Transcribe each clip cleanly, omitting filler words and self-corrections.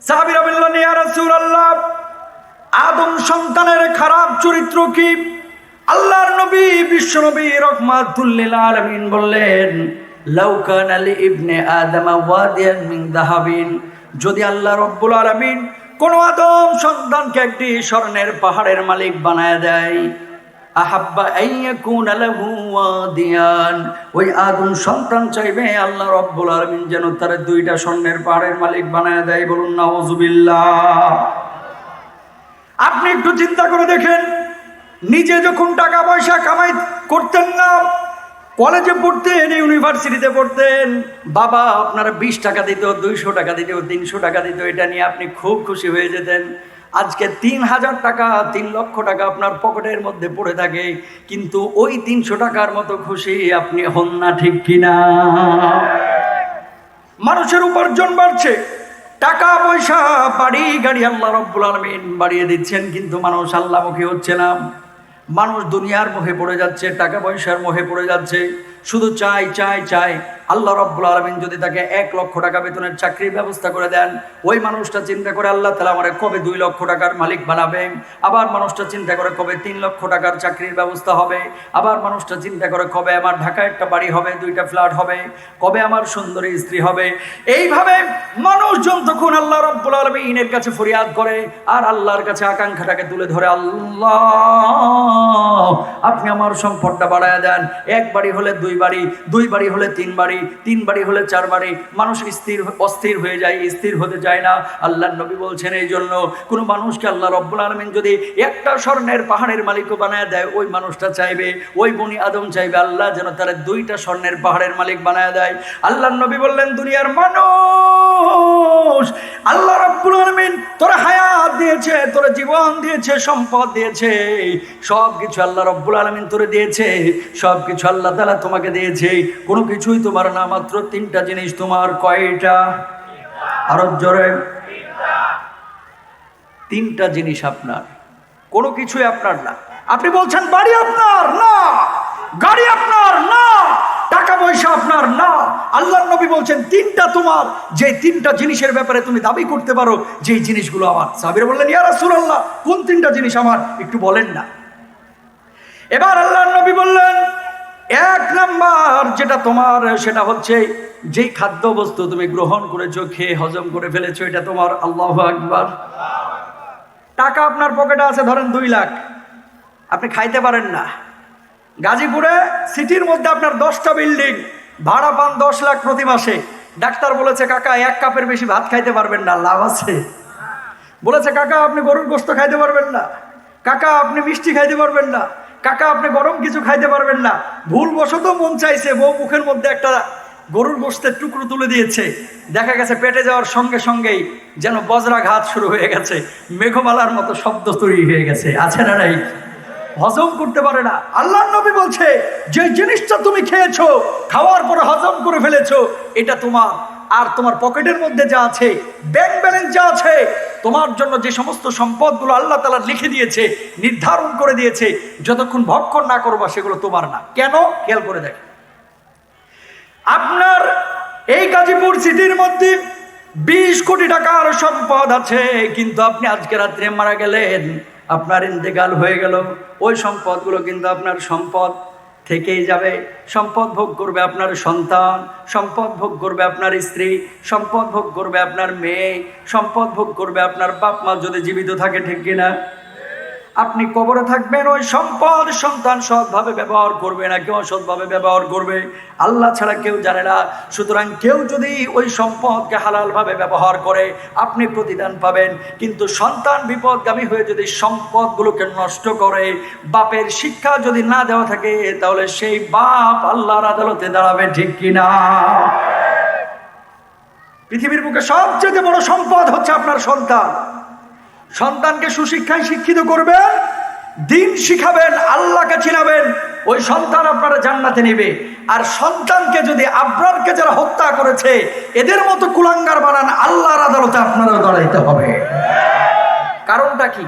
সাহাবীরা বললেন, ইয়া রাসূলুল্লাহ, আদম সন্তানের খারাপ চরিত্র কি? আল্লাহর নবী বিশ্বনবী রাহমাতুল লিল আলামিন বললেন, লাউ কানা লি ইবনে আদম ওয়াদিয়ান মিন যাহাবিন, যদি আল্লাহ রাব্বুল আলামিন কোন আদম সন্তানকে একটি স্বর্ণের পাহাড়ের মালিক বানায় দেয়, আহাব্বা আইয়াকুনা লাহু ওয়াদিয়ান, ওই আদম সন্তান চাইবে আল্লাহ রাব্বুল আলামিন যেন তার দুইটা স্বর্ণের পাহাড়ের মালিক বানায় দেয়। বলুন নাউযুবিল্লাহ। আপনি একটু চিন্তা করে দেখেন, নিজে যখন টাকা পয়সা কামাই করতেন না, কলেজে পড়তেন, ইউনিভার্সিটিতে পড়তেন, বাবা আপনারা 20 টাকা দিত, 200 টাকা দিত, 300 টাকা দিত, এটা নিয়ে আপনি খুব খুশি হয়ে যেতেন। আজকে 3000 টাকা, 3 লক্ষ টাকা আপনার পকেটের মধ্যে পড়ে থাকে, কিন্তু ওই 300 টাকার মতো খুশি আপনি হন না, ঠিক কিনা? মানুষের উপার্জন বাড়ছে, টাকা পয়সা, বাড়ি গাড়ি আল্লাহ রাব্বুল আলামিন বাড়িয়ে দিচ্ছেন, কিন্তু মানুষ আল্লাহমুখী হচ্ছে না। মানুষ দুনিয়ার মোহে পড়ে যাচ্ছে, টাকা পয়সার মোহে পড়ে যাচ্ছে, শুধু চাই চাই চাই। আল্লাহ রাব্বুল আলামিন যদি তাকে 1 লক্ষ টাকা বেতনের চাকরির ব্যবস্থা করে দেন, ওই মানুষটা চিন্তা করে আল্লাহ তাআলা আমারে কবে 2 লক্ষ টাকার মালিক বানাবে। আবার মানুষটা চিন্তা করে কবে 3 লক্ষ টাকার চাকরির ব্যবস্থা হবে। আবার মানুষটা চিন্তা করে কবে আমার ঢাকায় একটা বাড়ি হবে, 2টা ফ্ল্যাট হবে, কবে আমার সুন্দরী স্ত্রী হবে। এইভাবে মানুষজন তখন আল্লাহ রাব্বুল আলামিনের কাছে ফরিয়াদ করে আর আল্লাহর কাছে আকাঙ্ক্ষাটাকে তুলে ধরে, আল্লাহ আপনি আমার সম্পদটা বাড়ায় দেন। 1 বাড়ি হলে 2 বাড়ি, 2 বাড়ি হলে 3 বাড়ি, 3 বাড়ি হলে 4 বাড়ি। মানুষ অস্থির হয়ে যায়, স্থির হতে চায় না। আল্লাহর নবী বলছেন, এই জন্য কোনো মানুষকে আল্লাহ রাব্বুল আলামিন যদি একটা স্বর্ণের পাহাড়ের মালিকও বানায় দেয়, ওই মানুষটা চাইবে, ওই বনি আদম চাইবে আল্লাহ যেন তার 2টা স্বর্ণের পাহাড়ের মালিক বানায় দেয়। আল্লাহর নবী বললেন, দুনিয়ার মানুষ, আল্লাহ রাব্বুল আলামিন তোরা হায়াত দিয়েছে, তোরা জীবন দিয়েছে, সম্পদ দিয়েছে, সব কিছু আল্লাহ রাব্বুল আলামিন তোরে দিয়েছে, সব কিছু আল্লাহ তাআলা তোমাকে দিয়েছে, কোনো কিছুই তোমার না, মাত্র 3টা জিনিস তোমার। কয়টা? আরো জোরে। 3টা জিনিস আপনার, কোনো কিছুই আপনার না। আপনি বলছেন বাড়ি আপনার না, গাড়ি আপনার না, টাকা পয়সা আপনার না। আল্লাহর নবী বলছেন 3টা তোমার, যে 3টা জিনিসের ব্যাপারে তুমি দাবি করতে পারো যে এই জিনিসগুলো আমার। সাহাবীরা বললেন, ইয়া রাসূলুল্লাহ, কোন 3টা জিনিস আমার, একটু বলেন না। এবার আল্লাহর নবী বললেন, 1 নাম্বার যেটা তোমার, সেটা হচ্ছে যেই খাদ্য বস্তু তুমি গ্রহণ করেছো, খেয়ে হজম করে ফেলেছো, এটা তোমার। আল্লাহু আকবার। টাকা আপনার পকেটে আছে ধরেন 2 লাখ, আপনি খাইতে পারেন না। গাজীপুরে সিটির মধ্যে আপনার 10টা বিল্ডিং, ভাড়া পান 10 লাখ প্রতি মাসে। ডাক্তার বলেছে, কাকা 1 কাপের বেশি ভাত খাইতে পারবেন না, লাভ আছে। বলেছে, কাকা আপনি গরুর গোশত খাইতে পারবেন না, কাকা আপনি মিষ্টি খাইতে পারবেন না, কাকা আপনি গরম কিছু খাইতে পারবেন না। ভুলবশত মন চাইছে, বউ মুখের মধ্যে একটা গরুর গোশতের টুকরো তুলে দিয়েছে, দেখা গেছে পেটে যাওয়ার সঙ্গে সঙ্গেই যেন বজ্রাঘাত শুরু হয়ে গেছে, মেঘমালার মতো শব্দ তৈরি হয়ে গেছে। আছে না নাই? হজম করতে পারে না। আল্লাহর নবী বলছে, যে জিনিসটা তুমি খেয়েছো, খাওয়ার পরে হজম করে ফেলেছো, এটা তোমার। আর তোমার পকেটের মধ্যে যা আছে, ব্যাংক ব্যালেন্স যা আছে, তোমার জন্য যে সমস্ত সম্পদগুলো আল্লাহ তাআলা লিখে দিয়েছে, নির্ধারণ করে দিয়েছে, যতক্ষণ ভক্ষণ না করবা সেগুলো তোমার না। কেন? খেয়াল করে দেখ, আপনার এই গাজীপুর সিটির মধ্যে 20 কোটি টাকার সম্পদ আছে, কিন্তু আপনি আজকে রাত্রে মারা গেলেন, আপনার ইন্তেকাল হয়ে গেল, ওই সম্পদগুলো কিন্তু আপনার সম্পদ থেকেই যাবে। সম্পদ ভোগ করবে আপনার সন্তান, সম্পদ ভোগ করবে আপনার স্ত্রী, সম্পদ ভোগ করবে আপনার মেয়ে, সম্পদ ভোগ করবে আপনার বাপ মা যদি জীবিত থাকে, ঠিক কিনা? আপনি কবরে থাকবেন, ওই সম্পদ সন্তান সৎভাবে ব্যবহার করবে না কেউ অসৎভাবে ব্যবহার করবে, আল্লাহ ছাড়া কেউ জানে না। সুতরাং কেউ যদি ওই সম্পদকে হালালভাবে ব্যবহার করে, আপনি প্রতিদান পাবেন। কিন্তু সন্তান বিপদগামী হয়ে যদি সম্পদগুলোকে নষ্ট করে, বাপের শিক্ষা যদি না দেওয়া থাকে, তাহলে সেই বাপ আল্লাহর আদালতে দাঁড়াবে, ঠিক কিনা? পৃথিবীর বুকে সবচেয়ে বড় সম্পদ হচ্ছে আপনার সন্তান। সন্তানকে সুশিক্ষায় শিক্ষিত করবেন, দিন শিখাবেন, আল্লাহকে চিনাবেন, ওই সন্তান আপনারা জান্নাতে নেবে। আর সন্তানকে যদি আবরারকে যারা হত্যা করেছে এদের মতো কুলাঙ্গার বানান, আল্লাহর আদালতে আপনারাও দাঁড়াইতে হবে। কারণটা কি?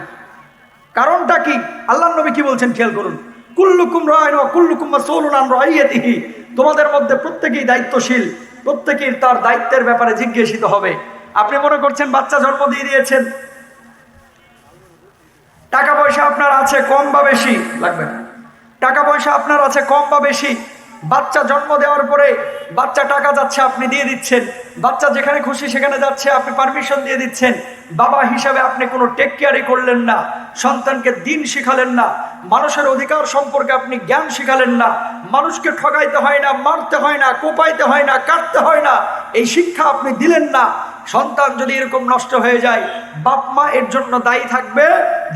কারণটা কি? আল্লাহর নবী কি বলছেন খেয়াল করুন, কুল্লুকুম রাইন ওয়া কুল্লুকুম মাসউলুন আন রাইয়াতিহি, তোমাদের মধ্যে প্রত্যেকেই দায়িত্বশীল, প্রত্যেকেই তার দায়িত্বের ব্যাপারে জিজ্ঞাসিত হবে। আপনি মনে করছেন বাচ্চা জন্ম দিয়ে দিয়েছেন, টাকা পয়সা আপনার আছে কম বা বেশি, লাগবে না, টাকা পয়সা আপনার আছে কম বা বেশি, বাচ্চা জন্ম দেওয়ার পরে বাচ্চা টাকা যাচ্ছে আপনি দিয়ে দিচ্ছেন, বাচ্চা যেখানে খুশি সেখানে যাচ্ছে আপনি পারমিশন দিয়ে দিচ্ছেন, বাবা হিসাবে আপনি কোনো টেক কেয়ারই করলেন না, সন্তানকে দিন শিখালেন না, মানুষের অধিকার সম্পর্কে আপনি জ্ঞান শিখালেন না, মানুষকে ঠকাইতে হয় না, মারতে হয় না, কোপাইতে হয় না, কাটতে হয় না, এই শিক্ষা আপনি দিলেন না। সন্তান যদি এরকম নষ্ট হয়ে যায়, বাপ মা এর জন্য দায়ী থাকবে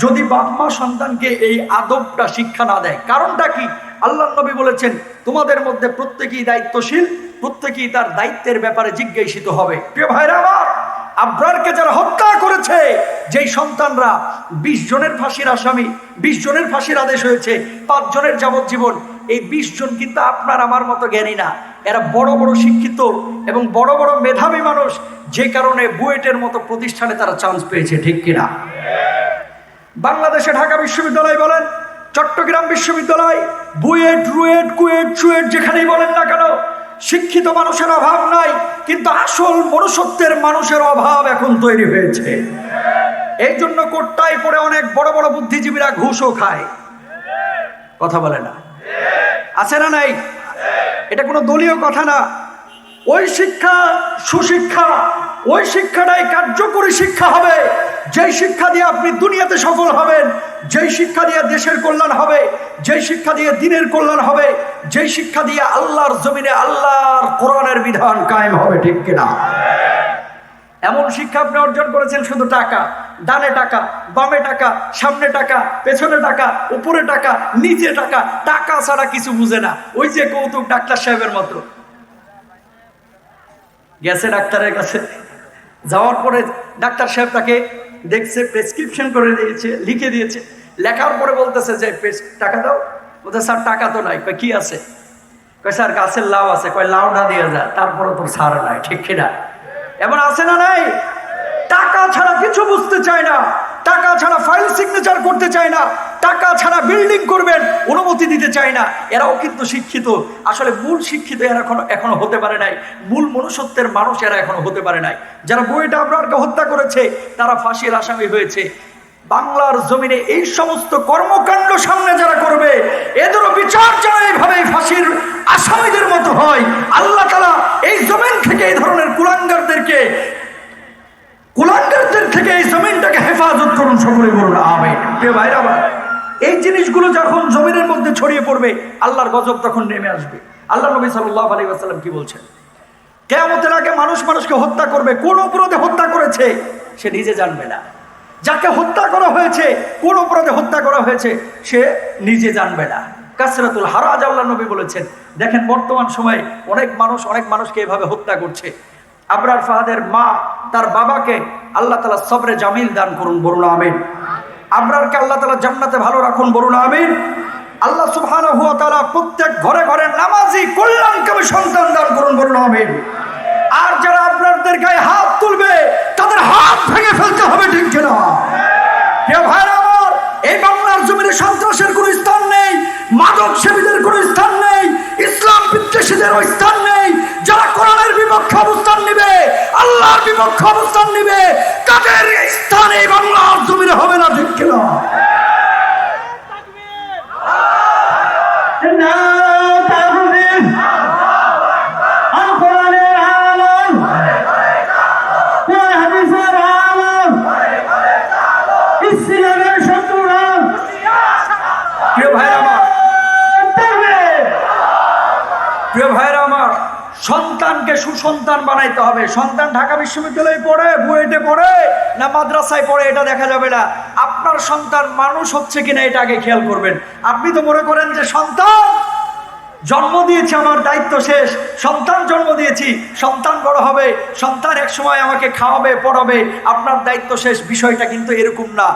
যদি বাপ মা সন্তানকে এই আদবটা শিক্ষা না দেয়। কারণটা কি? আল্লাহর নবী বলেছেন, তোমাদের মধ্যে প্রত্যেকেই দায়িত্বশীল, প্রত্যেকেই তার দায়িত্বের ব্যাপারে জিজ্ঞাসিত হবে। প্রিয় ভাইরা আমার, আবরারকে যারা হত্যা করেছে, যেই সন্তানরা 20 জনের ফাঁসির আসামি, 20 জনের ফাঁসির আদেশ হয়েছে, 5 জনের যাবজ্জীবন, এই 20 জন কিন্তু আপনার আমার মতো জ্ঞানী না, এরা বড় বড় শিক্ষিত এবং বড় বড় মেধাবী মানুষ, যে কারণে বুয়েটের মতো প্রতিষ্ঠানে তারা চান্স পেয়েছে, ঠিক কিনা? বাংলাদেশে ঢাকা বিশ্ববিদ্যালয় বলেন, চট্টগ্রাম বিশ্ববিদ্যালয়, বুয়েট, রুয়েট, কুয়েট, চুয়েট, যেখানেই বলেন না কেন, শিক্ষিত মানুষের অভাব নাই, কিন্তু আসল মনুষ্যত্বের মানুষের অভাব এখন তৈরি হয়েছে। এই জন্য কোট্টায় পড়ে অনেক বড় বড় বুদ্ধিজীবীরা ঘুষও খায়, কথা বলে না, আছে না নাই? এটা কোনো দলীয় কথা না। ওই শিক্ষা সুশিক্ষা, ওই শিক্ষাটাই কার্যকরী শিক্ষা হবে, যেই শিক্ষা দিয়ে আপনি দুনিয়াতে সফল হবেন, যেই শিক্ষা দিয়ে দেশের কল্যাণ হবে, যেই শিক্ষা দিয়ে দিনের কল্যাণ হবে, যেই শিক্ষা দিয়ে আল্লাহর জমিনে আল্লাহর কোরআনের বিধান কায়েম হবে, ঠিক কিনা? এমন শিক্ষা আপনি অর্জন করেছেন শুধু টাকা, ডানে টাকা, বামে টাকা, সামনে টাকা, পেছনে টাকা, উপরে টাকা, নিচে টাকা, টাকা ছাড়া কিছু বুঝে না। ওই যে কৌতুক ডাক্তার সাহেবের মতো গেছে ডাক্তারের কাছে, যাওয়ার পরে ডাক্তার সাহেব তাকে দেখছে, প্রেসক্রিপশন করে দিয়েছে, লিখে দিয়েছে, লেখার পরে বলতেছে যে টাকা দাও। বলতে স্যার টাকা তো নাই। কয় কি আছে? কয় স্যার গাছের লাউ আছে। কয় লাউটা দিয়ে যা, তারপরে তোর সার নাই, ঠিক কিনা? এমন আছে না নাই? টাকা ছাড়া কিছু বুঝতে চায় না, টাকা ছাড়া ফাইল সিগনেচার করতে চায় না, টাকা ছাড়া বিল্ডিং করবেন অনুমতি দিতে চায় না। এরাও কিন্তু শিক্ষিত, আসলে মূল শিক্ষিত এরা এখনো হতে পারে নাই, মূল মনুষ্যত্বের মানুষ এরা এখনো হতে পারে নাই। যারা বুয়েটে আবরারকে হত্যা করেছে তারা ফাঁসির আসামি হয়েছে। বাংলার জমিনে এই সমস্ত কর্মকাণ্ড সামনে যারা করবে, এদেরও বিচার যেন এইভাবে ফাঁসির আসামিদের মতো হয়। আল্লাহ তাআলা এই জমিন থেকে এই ধরনের কুলাঙ্গারদের থেকে এই জমিনটাকে হেফাজত করুন, সকলে বলুন আমিন। প্রিয় ভাইরা আমার, এই জিনিসগুলো যখন জমিনের মধ্যে ছড়িয়ে পড়বে, আল্লাহর গজব তখন নেমে আসবে। আল্লাহ নবী সাল্লাল্লাহু আলাইহি ওয়াসাল্লাম কি বলছেন? কিয়ামতের আগে মানুষ মানুষকে হত্যা করবে, কোন অপরাধে হত্যা করেছে সে নিজে জানবে না। যাকে হত্যা করা হয়েছে, কোন অপরাধে হত্যা করা হয়েছে সে নিজে জানবে না। কাসরাতুল হারাজ, আল্লাহ নবী বলেছেন। দেখেন বর্তমান সময়ে অনেক মানুষকে এভাবে হত্যা করছে। আবরার ফাহাদের মা তার বাবাকে আল্লাহ তাআলা সবরে জামিল দান করুন, বলুন আমিন। আবরারকে আল্লাহ তাআলা জান্নাতে ভালো রাখুন, বলুন আমিন। আল্লাহ সুবহানাহু ওয়া তাআলা প্রত্যেক ঘরে ঘরে নামাজি কল্যাণকামী সন্তান দান করুন, বলুন আমিন। আর যারা আপনাদের গায়ে হাত তুলবে তাদের হাত ভেঙে ফেলতে হবে, ঠিক কিনা? প্রিয় ভাইরা আমার, এই বাংলার জমিনে সন্ত্রাসের কোনো স্থান নেই, মাদক সেবীদের কোনো স্থান নেই, ইসলাম বিদ্বেষীদেরও স্থান নেই। যারা কোরআনের বিপক্ষে অবস্থান নিবে, আল্লাহর বিপক্ষে অবস্থান নিবে, তাদের স্থান এই বাংলার জমিনে হবে না, ঠিক কিনা? প্রিয় ভাইরা আমার, সন্তানকে সুসন্তান বানাইতে হবে। সন্তান ঢাকা বিশ্ববিদ্যালয়ে পড়ে, বুয়েটে পড়ে না মাদ্রাসায় পড়ে এটা দেখা যাবে না। আপনার সন্তান মানুষ হচ্ছে কিনা এটা আগে খেয়াল করবেন। আপনি তো মনে করেন যে সন্তান জন্ম দিয়েছি, আমার দায়িত্ব শেষ, সন্তান জন্ম দিয়েছি, সন্তান বড় হবে, সন্তান এক সময় আমাকে খাওয়াবে, পড়াবে, আপনার দায়িত্ব শেষ। বিষয়টা কিন্তু এরকম না।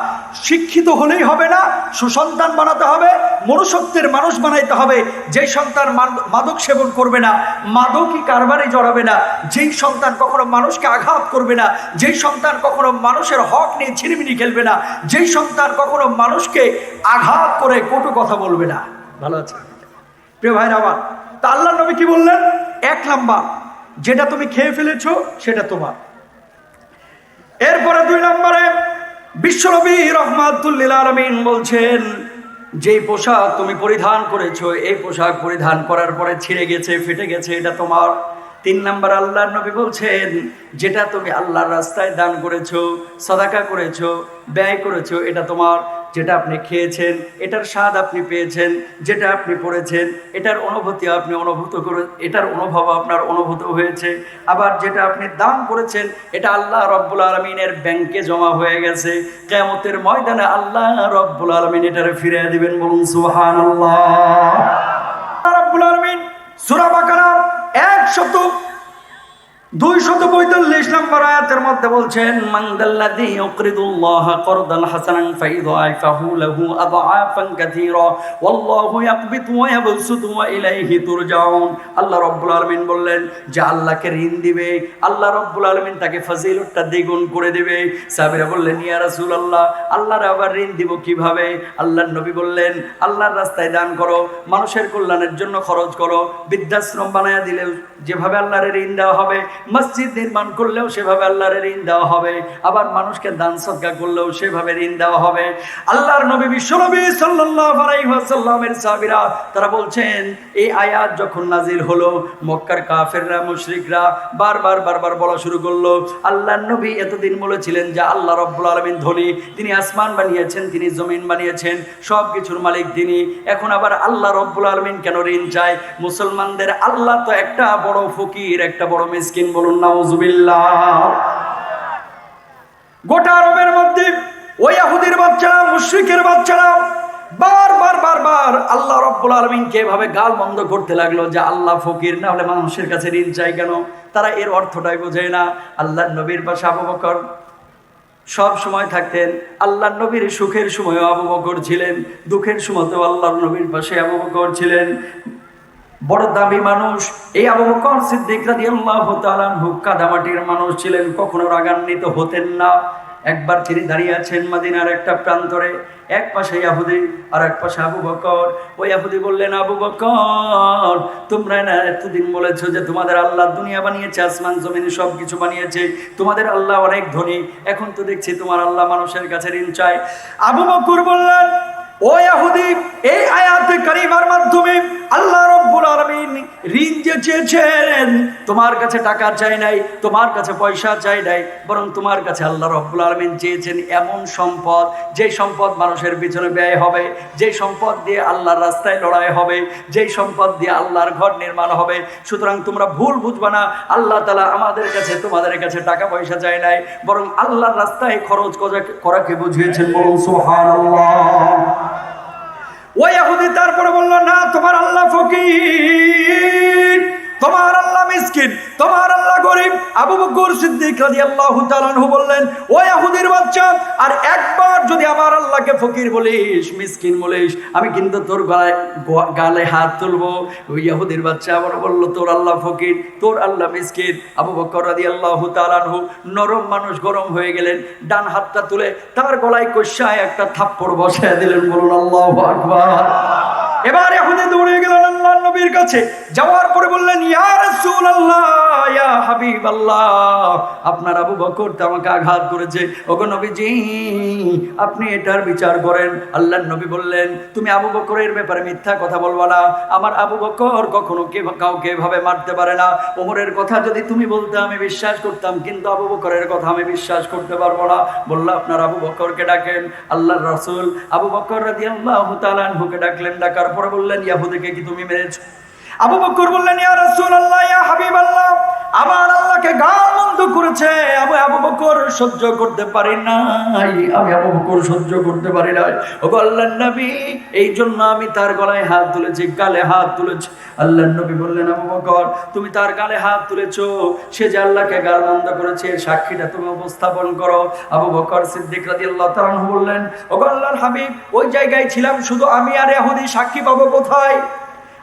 শিক্ষিত হলেই হবে না, সুসন্তান বানাতে হবে, মনুষ্যত্বের মানুষ বানাইতে হবে। যেই সন্তান মাদক সেবন করবে না, মাদকই কারবারে জড়াবে না, যেই সন্তান কখনো মানুষকে আঘাত করবে না, যেই সন্তান কখনো মানুষের হক নিয়ে ছিনিমিনি খেলবে না, যেই সন্তান কখনো মানুষকে আঘাত করে কটু কথা বলবে না। ভালো আছে প্রিয় ভাইরা আমার? তা আল্লাহ নবী কি বললেন? 1 নাম্বার, যেটা তুমি খেয়ে ফেলেছো সেটা তোমার। 2 নম্বরে বিশ্বনবী রাহমাতুল লিল আলামিন বলছেন, যেই পোশাক তুমি পরিধান করেছো, এই পোশাক পরিধান করার পরে ছিঁড়ে গেছে, ফেটে গেছে, এটা তোমার। 3 নম্বর আল্লাহর নবী বলছেন, যেটা তুমি আল্লাহর রাস্তায় দান করেছো, সাদাকা করেছো, ব্যয় করেছো, এটা তোমার। যেটা আপনি খেয়েছেন, এটার স্বাদ আপনি পেয়েছেন, যেটা আপনি পড়েছেন, এটার অনুভূতি আপনি এটার অনুভব আপনার অনুভূত হয়েছে। আবার যেটা আপনি দান করেছেন, এটা আল্লাহ রব্বুল আলামিনের ব্যাংকে জমা হয়ে গেছে। কিয়ামতের ময়দানে আল্লাহ রব্বুল আলামিন এটারে ফিরিয়ে দিবেন। বলুন সুবহানাল্লাহ। রব্বুল আলামিন সূরা বাকারার 245 নম্বর আয়াতের মধ্যে বলছেন, মানদাল্লাযী ইউকরিদুল্লাহা করদান হাসানান ফাইদাইফাহু লাহু আদআফান কাসীরা ওয়াল্লাহু ইয়াকবিতু ওয়া ইয়াবসুতু ওয়া ইলাইহি তুরজাউন। আল্লাহ রাব্বুল আলামিন বললেন, যে আল্লাহকে ঋণ দিবে, আল্লাহ রাব্বুল আলামিন তাকে ফজিলতটা দ্বিগুণ করে দিবে। সাহাবীরা বললেন, ইয়া রাসূলুল্লাহ, আল্লাহর আবার ঋণ দিব কিভাবে? আল্লাহর নবী বললেন, আল্লাহর রাস্তায় দান করো, মানুষের কল্যাণের জন্য খরচ করো, বৃদ্ধাশ্রম বানায়া দিলেও যেভাবে আল্লাহর ঋণ দেওয়া হবে, মসজিদ নির্মাণ করলেও সেভাবে আল্লাহর ঋণ দেওয়া হবে, আবার মানুষকে দান সদকা করলেও সেভাবে ঋণ দেওয়া হবে। আল্লাহর নবী বিশ্বনবী সাল্লাল্লাহু আলাইহি ওয়াসাল্লামের সাহাবীরা তারা বলছেন, এই আয়াত যখন নাজিল হলো, মক্কার কাফেররা মুশরিকরা বারবার বলা শুরু করলো, আল্লাহর নবী এতদিন বলেছিলেন যে আল্লাহ রাব্বুল আলামিন ধনী, তিনি আসমান বানিয়েছেন, তিনি জমিন বানিয়েছেন, সব কিছুর মালিক তিনি। এখন আবার আল্লাহ রাব্বুল আলামিন কেন ঋণ চায়? মুসলমানদের আল্লাহ তো একটা বড় ফকির, একটা বড় মিসকিন। বলুন নাউজুবিল্লাহ। গোটা আরবের মধ্যে ওই ইহুদির বাচ্চারা, মুশরিকের বাচ্চারা বারবার আল্লাহ রাব্বুল আলামিনকে এভাবে গাল বন্ধ করতে লাগলো যে আল্লাহ ফকির, না হলে মানুষের কাছে ঋণ চাই কেন? তারা এর অর্থটাই বোঝে না। আল্লাহর নবীর পাশে আবু বকর সব সময় থাকতেন। আল্লাহর নবীর সুখের সময়ও আবু বকর ছিলেন, দুঃখের সময়তেও আল্লাহর নবীর পাশে আবু বকর ছিলেন। বড় দামি মানুষ এই আবু বকর সিদ্দিক রাদিয়াল্লাহু তাআলা আনহু কাদামাটির মানুষ ছিলেন, কখনো রাগান্বিত হতেন না। একবার তিনি দাঁড়িয়ে আছেন মদিনার একটা প্রান্তরে, এক পাশে ইহুদি আর এক পাশে আবু বকর। ওই ইহুদি বললেন, আবু বকর, তোমরা না এতদিন বলেছো যে তোমাদের আল্লাহ দুনিয়া বানিয়েছে, আসমান জমিন সব কিছু বানিয়েছে, তোমাদের আল্লাহ অনেক ধনী, এখন তো দেখছি তোমার আল্লাহ মানুষের কাছে ঋণ চায়। আবু বকর বললেন, ও ইহুদি, এই আয়াতে কারিমার মাধ্যমে আল্লাহ রাব্বুল আলামিন ঋণ যে চেয়েছেন, তোমার কাছে টাকা চাই নাই, তোমার কাছে পয়সা চাই নাই, বরং তোমার কাছে আল্লাহ রাব্বুল আলামিন চেয়েছেন এমন সম্পদ, যে সম্পদ মানুষের পিছনে ব্যয় হবে, যে সম্পদ দিয়ে আল্লাহর রাস্তায় লড়াই হবে, যে সম্পদ দিয়ে আল্লাহর ঘর নির্মাণ হবে। সুতরাং তোমরা ভুল বুঝবা না, আল্লাহ তাআলা আমাদের কাছে তোমাদের কাছে টাকা পয়সা চাই নাই, বরং আল্লাহর রাস্তায় খরচ করাকে বুঝিয়েছেন। বলুন সুবহানাল্লাহ। ওই ইহুদি তারপরে বলল, না, তোমার আল্লাহ ফকির, তোমার আল্লাহ মিসকিন, তোমার আল্লাহ গরিব। আবু বকর সিদ্দিক রাদিয়াল্লাহু তাআলা আনহু বললেন, ও ইহুদির বাচ্চা, আর একবার যদি আমার আল্লাহকে ফকির বলিস, মিসকিন বলিস, আমি কিন্তু তোর গালে হাত তুলবো। ওই ইহুদির বাচ্চা আবার বলল, তোর আল্লাহ ফকির, তোর আল্লাহ মিসকিন। আবু বকর রাদিয়াল্লাহু তাআলা আনহু নরম মানুষ, গরম হয়ে গেলেন, ডান হাতটা তুলে তার গলায় কষায় একটা থাপ্পড় বসায় দিলেন। বলুন আল্লাহু আকবার। এবার ইহুদি দৌড়ে গেলেন আল্লাহর নবীর কাছে, যাওয়ার পরে বললেন, ইয়া রাসূলুল্লাহ, ইয়া হাবিবাল্লাহ, আপনার আবু বকর তো আমাকে আঘাত করেছে, ওগো নবীজি, আপনি এটার বিচার করেন। আল্লাহর নবী বললেন, তুমি আবু বকরের ব্যাপারে মিথ্যা কথা বলবা না, আমার আবু বকর কখনো কাউকে এভাবে মারতে পারে না। ওমরের কথা যদি তুমি বলতে আমি বিশ্বাস করতাম, কিন্তু আবু বকরের কথা আমি বিশ্বাস করতে পারবো না। বলল, আপনার আবু বকরকে ডাকেন। আল্লাহর রাসূল আবু বকর রাদিয়াল্লাহু তাআলা আনহুকে ডাকলেন। ডাকার পরে বললেন, ইহুদিকে কি তুমি মেরেছো? আবু বকর বললেন, ইয়া রাসূলুল্লাহ, ইয়া হাবিবাল্লাহ, আমার আল্লাহকে গাল বন্ধ করেছে, আবু বকর সহ্য করতে পারি নাই, আমি আবু বকর সহ্য করতে পারি নাই। ও আল্লাহর নবী, এই জন্য আমি তার গলায় হাত তুলেছি, গালে হাত তুলেছি। আল্লাহর নবী বললেন, আবু বকর, তুমি তার গালে হাত তুলেছো, সে যে আল্লাহকে গাল বন্ধ করেছে, সাক্ষীটা তুমি উপস্থাপন করো। আবু বকর সিদ্দিক রাদিয়াল্লাহু তাআলা আনহু বললেন, ও আল্লাহর হাবিব, ওই জায়গায় ছিলাম শুধু আমি আর ইহুদি, সাক্ষী পাবো কোথায়?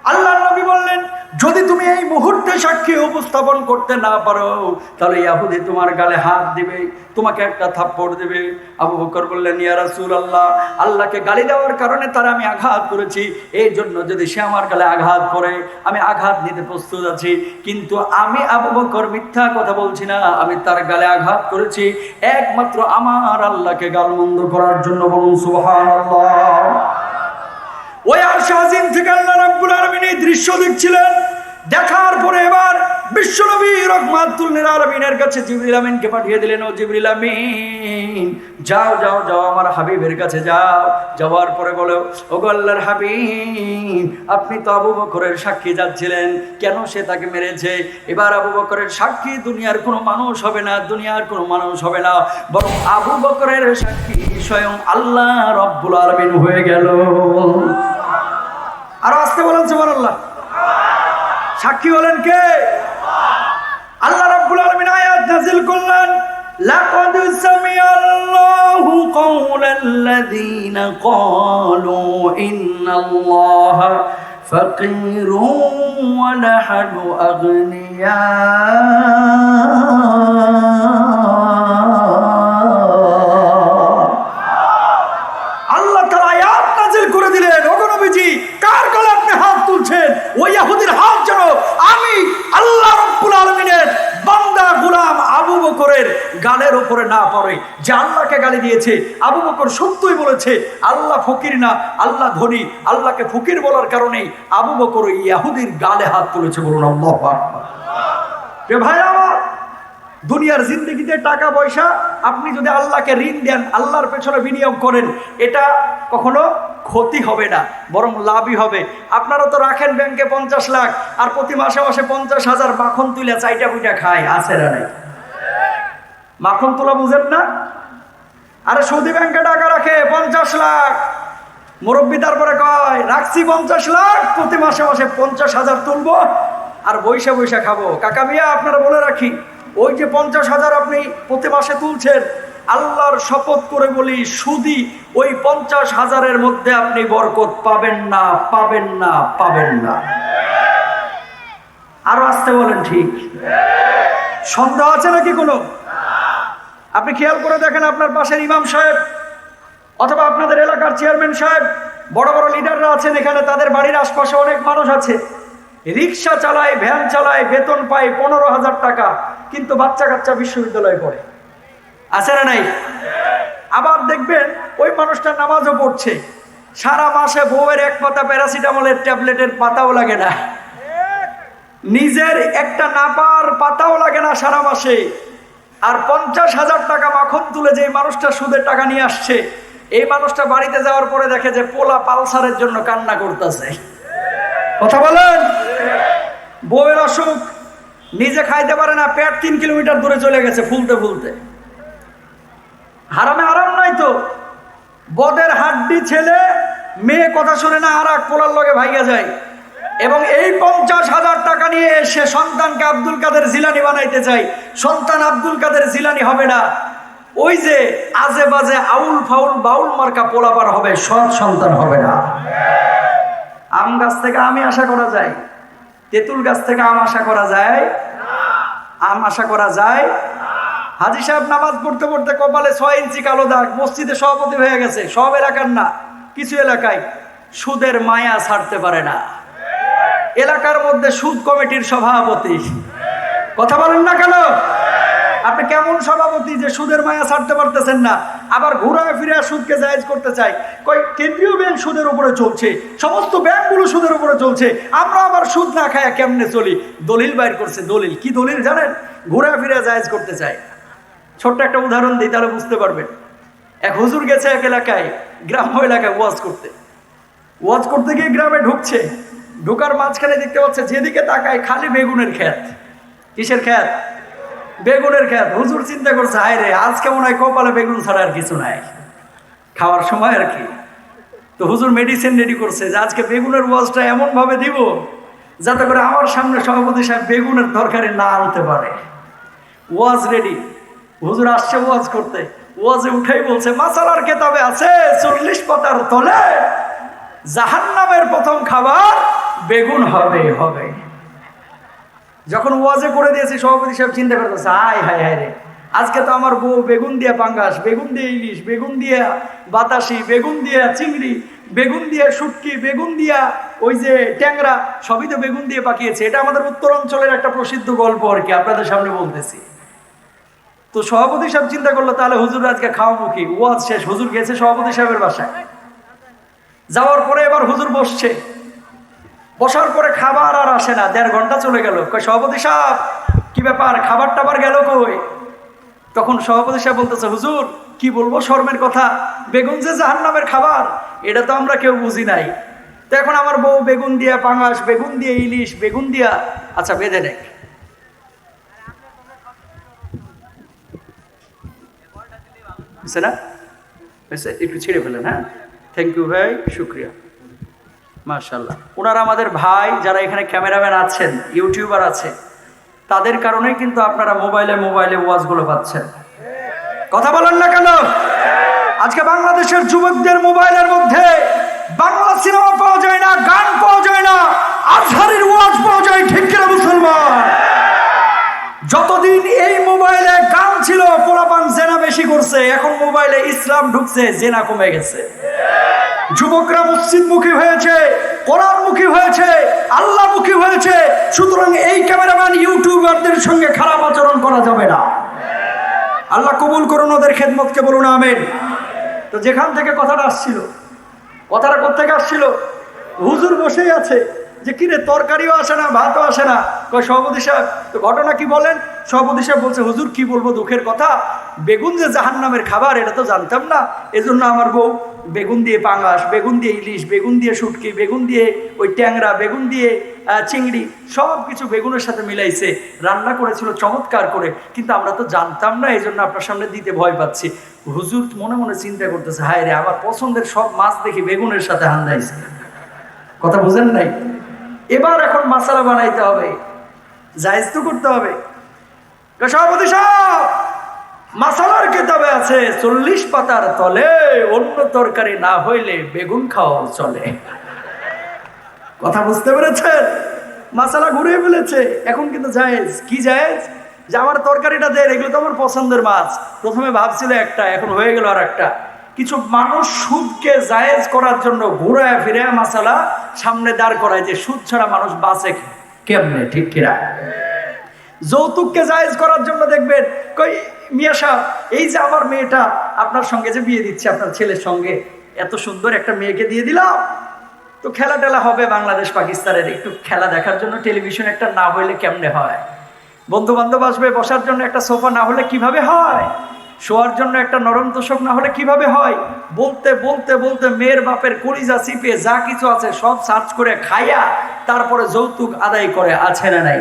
আল্লাহর নবী বললেন, যদি তুমি এই মুহূর্তে সাক্ষী উপস্থাপন করতে না পারো তাহলে ইহুদি তোমার গালে হাত দিবে, তোমাকে একটা থাপ্পড় দেবে। আবু বকর বললেন, ইয়া রাসূলুল্লাহ, আল্লাহকে গালি দেওয়ার কারণে তারা আমি আঘাত করেছি, এই জন্য যদি সে আমার গালে আঘাত করে আমি আঘাত নিতে প্রস্তুত আছি, কিন্তু আমি আবু বকর মিথ্যা কথা বলছি না, আমি তার গালে আঘাত করেছি একমাত্র আমার আল্লাহকে গালমন্দ করার জন্য। বলুন সুবহানাল্লাহ। ওই আরশ আজিম থেকে আল্লাহ রাব্বুল আলামিন এই দৃশ্য দেখছিলেন। দেখার পরে এবার বিশ্বনবী রাহমাতুল লিল আলামিনের কাছে জিবরিল আমিনকে পাঠিয়ে দিলেন, ও জিবরিল আমিন, যাও যাও যাও আমার হাবিবের কাছে যাও। যাওয়ার পরে বলো, ওগো আল্লাহর হাবিব, আপনি তো আবু বকরের সাক্ষী যাচ্ছিলেন, কেন সে তাকে মেরেছে? এবার আবু বকরের সাক্ষী দুনিয়ার কোনো মানুষ হবে না, দুনিয়ার কোনো মানুষ হবে না, বরং আবু বকরের সাক্ষী স্বয়ং আল্লাহ রাব্বুল আলামিন হয়ে গেল। আর আস্তে বলেন সুবহানাল্লাহ। সাক্ষী হলেন কে? আল্লাহ রাব্বুল আলামিন আয়াত নাযিল করলেন, লাকাদ সামিআল্লাহু কাওলাল্লাযীনা ক্বালু ইন্নাল্লাহা ফাকীরুন ওয়া নাহনু আগনিয়া। আল্লাহ তাআলা আয়াত নাযিল করে দিলেন, ওগো নবীজি, কার গলায় আপনি হাত তুলছেন? ওই ইহুদির হাত যেন আমি আল্লাহ রাব্বুল আলামিনের বান্দা গোলাম আবু বকরের গালের উপরে না পড়ে। যে আল্লাহকে গালি দিয়েছে, আবু বকর সত্যই বলেছে আল্লাহ ফকির না, আল্লাহ ধনী। আল্লাহকে ফকির বলার কারণে আবু বকর ইহুদির গালে হাত তুলেছে। বলুন আল্লাহু আকবার। রে ভাই আমার, দুনিয়ার জিন্দগিতে টাকা পয়সা আপনি যদি আল্লাহকে ঋণ দেন, আল্লাহর পেছনে বিনিয়োগ করেন, এটা কখনো ক্ষতি হবে না, বরং লাভই হবে। আপনারা তো রাখেন ব্যাংকে 50 লাখ, আর প্রতি মাসে মাসে 50,000 মাখন তুলে চাইটা পুইটা খায়, আছে না নাই? মাখন তোলা বুঝেন না? আরে সৌদি ব্যাংকে টাকা রাখে 50 লাখ, মুরব্বী তারপরে কয় রাখছি 50 লাখ, প্রতি মাসে মাসে 50,000 তুলবো আর বৈশা বৈশা খাবো। কাকা মিয়া, আপনারা বলে রাখি, ওই যে 50,000 আপনি প্রতি মাসে তুলছেন, আল্লাহর শপথ করে বলি, সুদি ওই 50,000-এর মধ্যে আপনি বরকত পাবেন না, পাবেন না, পাবেন না। আরো আসতে বলেন, ঠিক? সন্দেহ আছে নাকি কোনো? আপনি খেয়াল করে দেখেন, আপনার পাশের ইমাম সাহেব অথবা আপনাদের এলাকার চেয়ারম্যান সাহেব, বড় বড় লিডাররা আছেন এখানে, তাদের বাড়ির আশপাশে অনেক মানুষ আছে, রিক্সা চালায়, ভ্যান চালায়, বেতন পায় 15,000 টাকা, কিন্তু বাচ্চা কাচ্চা বিশ্ববিদ্যালয়ে পড়ে, আছে না নাই? আবার দেখবেন ওই মানুষটা নামাজও পড়ছে, সারা মাসে বউয়ের এক পাতা প্যারাসিটামলের ট্যাবলেটের পাতাও লাগে না, নিজের একটা নাপার পাতাও লাগে না সারা মাসে। আর 50,000 টাকা মাখন তুলে যে মানুষটা সুদের টাকা নিয়ে আসছে, এই মানুষটা বাড়িতে যাওয়ার পরে দেখে যে পোলা পালসারের জন্য কান্না করতেছে। কথা বলেন। বউয়ের অসুখ, নিজে খাইতে পারে না, পেট 3 কিলোমিটার দূরে চলে গেছে ফুলতে ফুলতে। হারামে আরাম নাই তো, বদের হাড্ডি ছেলে, মেয়ে কথা শুনে না, আর এক পোলার লগে ভাইয়া যায়, এবং এই 50,000 টাকা নিয়ে সে সন্তানকে আব্দুল কাদের জিলানি বানাইতে চাই। সন্তান আব্দুল কাদের জিলানি হবে না, ওই যে আজে বাজে আউল ফাউল বাউল মার্কা পোলাপার হবে, সৎ সন্তান হবে না। আম গাছ থেকে আমি আশা করা যায়, তেঁতুল গাছ থেকে আম আশা করা যায়? আম আশা করা যায়? হাজী সাহেব নামাজ পড়তে পড়তে কপালে 6 ইঞ্চি কালো দাগ, মসজিদে সভাপতি হয়ে গেছে, সব এলাকার না, কিছু এলাকায় সুদের মায়া ছাড়তে পারে না, এলাকার মধ্যে সুদ কমিটির সভাপতি। কথা বলেন না কেন? আপনি কেমন সভাপতি যে সুদের মায়া ছাড়তে পারতেছেন না, আবার ঘুরায় ফিরে সুদকে জায়েজ করতে চাই? কই কেন্দ্রীয় ব্যাংক সুদের উপরে চলছে, সমস্ত ব্যাংকগুলো সুদের উপরে চলছে, আমরা আবার সুদ না খায় কেমনে চলি? দলিল বাইর করছে। দলিল কি? দলিল জানেন? ঘুরায় ফিরে জায়েজ করতে চাই। ছোট্ট একটা উদাহরণ দিই, তাহলে বুঝতে পারবেন। এক হুজুর গেছে এক এলাকায়, গ্রাম্য এলাকায় ওয়াজ করতে গিয়ে গ্রামে ঢুকছে, ঢোকার মাঝখানে দেখতে পাচ্ছে যেদিকে তাকায় খালি বেগুনের ক্ষেত। কিসের ক্ষেত? বেগুনের ক্ষেত। হুজুর চিন্তা করছে, হায় রে, আজকে মনে হয় কপালে বেগুন ছাড়া আর কিছু নাই, খাওয়ার সময় আর কি। তো হুজুর মেডিসিন রেডি করছে যে আজকে বেগুনের ওয়াজটা এমন ভাবে দিব যাতে করে আমার সামনে সভাপতি সাহেব বেগুনের তরকারি না আনতে পারে। ওয়াজ রেডি, হুজুর আসছে ওয়াজ করতে, ওয়াজে উঠেই বলছে, মাসালার কেতাবে আছে 40 পাতার তলে জাহান্নামের প্রথম খাবার বেগুন হবে হবে। যখন ওয়াজে করে দিয়েছি সভাপতি সাহেব চিন্তা করতেছে, হায় হায় হায় রে, আজকে তো আমার বউ বেগুন দিয়া পাঙ্গাস, বেগুন দিয়ে ইলিশ, বেগুন দিয়া বাতাসি, বেগুন দিয়া চিংড়ি, বেগুন দিয়া শুটকি, বেগুন দিয়া ওই যে ট্যাংরা, সবই তো বেগুন দিয়ে পাকিয়েছে। এটা আমাদের উত্তর অঞ্চলের একটা প্রসিদ্ধ গল্প আর কি, আপনাদের সামনে বলতেছি। তো সভাপতি সাহেব চিন্তা করলো, তাহলে হুজুর আজকে খাওয়া মুখী। ওয়াজ শেষ, হুজুর গেছে সভাপতি সাহেবের বাসায়। যাওয়ার পরে এবার হুজুর বসছে, বসার পরে খাবার আর আসে না, 1.5 ঘন্টা চলে গেল। কই সভাপতি সাহেব কি ব্যাপার, খাবার টাবার গেল কই? তখন সভাপতি সাহেব বলতেছে, হুজুর কি বলবো শর্মের কথা, বেগুন যে জাহান্নামের খাবার এটা তো আমরা কেউ বুঝি নাই। তো এখন আমার বউ বেগুন দিয়া পাঙাশ, বেগুন দিয়ে ইলিশ, বেগুন দিয়া, আচ্ছা বেঁধে নেক না, একটু ছেড়ে ফেলেন। হ্যাঁ, থ্যাংক ইউ ভাই, শুক্রিয়া, মাশাআল্লাহ। ওনারা আমাদের ভাই, যারা এখানে ক্যামেরাম্যান আছেন, ইউটিউবার আছে, তাদের কারণেই কিন্তু আপনারা মোবাইলে মোবাইলে ওয়াজগুলো পাচ্ছেন। কথা বলেন না কেন? আজকে বাংলাদেশের যুবকদের মোবাইলের মধ্যে বাংলা সিনেমা পাওয়া যায় না, গান পাওয়া যায় না, আজহারের ওয়াজ পাওয়া যায়, ঠিক কিনা মুসলমান? যতদিন এই মোবাইলে গান ছিল, পোলাপান জেনা বেশি করছে, এখন মোবাইলে ইসলাম ঢুকছে, জেনা কমে গেছে। যুবকরা মসজিদমুখী হয়েছে, কোরআনমুখী হয়েছে, আল্লাহমুখী হয়েছে। সুতরাং এই ক্যামেরাম্যান ইউটিউবারদের সঙ্গে খারাপ আচরণ করা যাবে না। আল্লাহ কবুল করুন ওদের খেদমতকে, বলুন আমিন। তো যেখান থেকে কথাটা আসছিল, কথাটা কোত্থেকে আসছিল? হুজুর বসেই আছে যে কিরে তরকারিও আসে না, ভাতও আসে না। কয় সভাপতি সাহেব তো ঘটনা কি বলেন? সভাপতি সাহেব বলছে, হুজুর কি বলবো দুঃখের কথা, বেগুন যে জাহান্নামের খাবার এটা তো জানতাম না, এজন্য আমার বউ বেগুন দিয়ে পাঙ্গাস, বেগুন দিয়ে ইলিশ, বেগুন দিয়ে শুটকি, বেগুন দিয়ে ওই ট্যাংরা, বেগুন দিয়ে চিংড়ি, সব কিছু বেগুনের সাথে মিলাইছে, রান্না করেছিল চমৎকার করে, কিন্তু আমরা তো জানতাম না, এই জন্য আপনার সামনে দিতে ভয় পাচ্ছি। হুজুর মনে মনে চিন্তা করতেছে, হায় রে, আমার পছন্দের সব মাছ দেখি বেগুনের সাথে হান্দাইছে। কথা বুঝেন নাই? এবার এখন মাসালা বানাইতে হবে, জায়েজ তো করতে হবে। সভাপতি সাহেব, মাসালার কিতাবে আছে 40 পাতার তলে অন্য তরকারি না হইলে বেগুন খাওয়া চলে। কথা বুঝতে পেরেছেন? মাসালা ঘুরিয়ে ফেলেছে, এখন কিন্তু জায়েজ। কি জায়েজ? যে আমার তরকারিটা দেয়, এগুলো তো আমার পছন্দের মাছ। প্রথমে ভাবছিল একটা, এখন হয়ে গেল আর একটা। কিছু মানুষ সুদকে জায়েজ করার জন্য ঘুরায় ফিরে মাসালা সামনে দাঁড় করায়, যে সুদ ছাড়া মানুষ বাঁচে কেমনে, ঠিক কিনা? যৌতুককে জায়েজ করার জন্য দেখবেন, কই মিয়া সাহেব, এই যে আমার মেয়েটা আপনার সঙ্গে যে বিয়ে দিচ্ছে, আপনার ছেলের সঙ্গে এত সুন্দর একটা মেয়েকে দিয়ে দিলাম, তো খেলা টেলা হবে বাংলাদেশ পাকিস্তানের, একটু খেলা দেখার জন্য টেলিভিশন একটা না হইলে কেমনে হয়? বন্ধু বান্ধব আসবে, বসার জন্য একটা সোফা না হলে কিভাবে হয়? শোয়ার জন্য একটা নরম তোষক না হলে কিভাবে হয়? বলতে বলতে বলতে মেয়ের বাপের কলিজা চিপে যা কিছু আছে সব সার্চ করে খাইয়া তারপরে যৌতুক আদায় করে, আছে না নাই?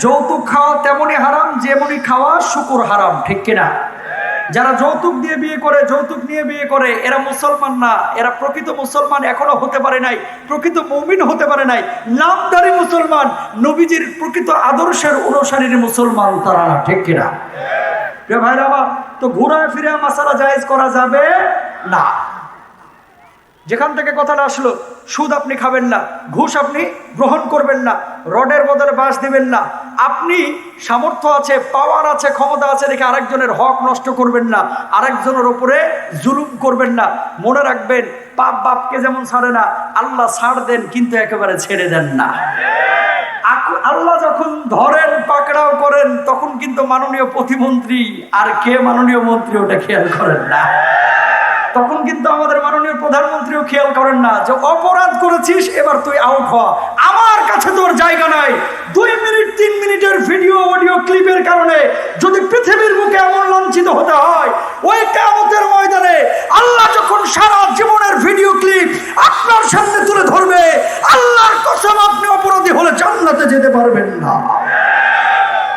যৌতুক খাওয়া তেমনই হারাম যেমনই খাওয়া শুকুর হারাম, ঠিক কিনা? যারা যৌতুক দিয়ে বিয়ে করে, যৌতুক নিয়ে বিয়ে করে, এরা মুসলমান না, এরা প্রকৃত মুসলমান এখনো হতে পারে নাই, প্রকৃত মুমিন হতে পারে নাই, নামধারী মুসলমান, নবীজির প্রকৃত আদর্শের অনুসারীর মুসলমান তারা না, ঠিক কিনা? ভাইরা আমার, তো ঘুরায় ফিরে মাসালা জায়েজ করা যাবে না। যেখান থেকে কথাটা আসলো, সুদ আপনি খাবেন না, ঘুষ আপনি গ্রহণ করবেন না, রডের বদলে বাঁশ দিবেন না, আপনি সামর্থ্য আছে, পাওয়ার আছে, ক্ষমতা আছে দেখে আরেকজনের হক নষ্ট করবেন না, আরেকজনের উপরে জুলুম করবেন না। মনে রাখবেন, পাপ বাপকে যেমন ছাড়ে না, আল্লাহ ছাড় দেন কিন্তু একেবারে ছেড়ে দেন না। আল্লাহ যখন ধরেন পাকড়াও করেন, তখন কিন্তু মাননীয় প্রতিমন্ত্রী আর কে মাননীয় মন্ত্রী ওটা খেয়াল করেন না। তখন কিন্তু আমাদের মাননীয় প্রধানমন্ত্রীও খেয়াল করেন না যে অপরাধ করেছিস, এবার তুই আউট হ, আমার কাছে তোর জায়গা নাই। 2 মিনিট 3 মিনিটের ভিডিও অডিও ক্লিপের কারণে যদি পৃথিবীর বুকে এমন লাঞ্ছিত হতে হয়, ওই কিয়ামতের ময়দানে আল্লাহ যখন সারা জীবনের ভিডিও ক্লিপ আপনার সামনে তুলে ধরবে, আল্লাহর কসম আপনি অপরাধী হলে জান্নাতে যেতে পারবেন না।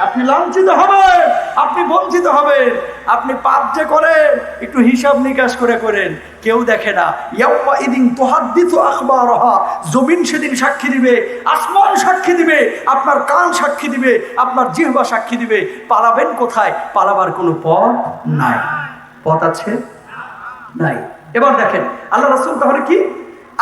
আপনি লাঞ্ছিত হবেন, আপনি বঞ্চিত হবেন। আপনি পাপ যে করেন একটু হিসাব নিকাশ করে করেন, কেউ দেখে না। ইয়াউমা ইদিন তুহাদ্দিসু আখবারহা, জমিন সেদিন সাক্ষী দিবে, আসমান সাক্ষী দিবে, আপনার কান সাক্ষী দিবে, আপনার জিহ্বা সাক্ষী দিবে। পালাবেন কোথায়? পালাবার কোনো পথ নাই। পথ আছে? নাই। এবার দেখেন আল্লাহ রাসূল তাহলে কি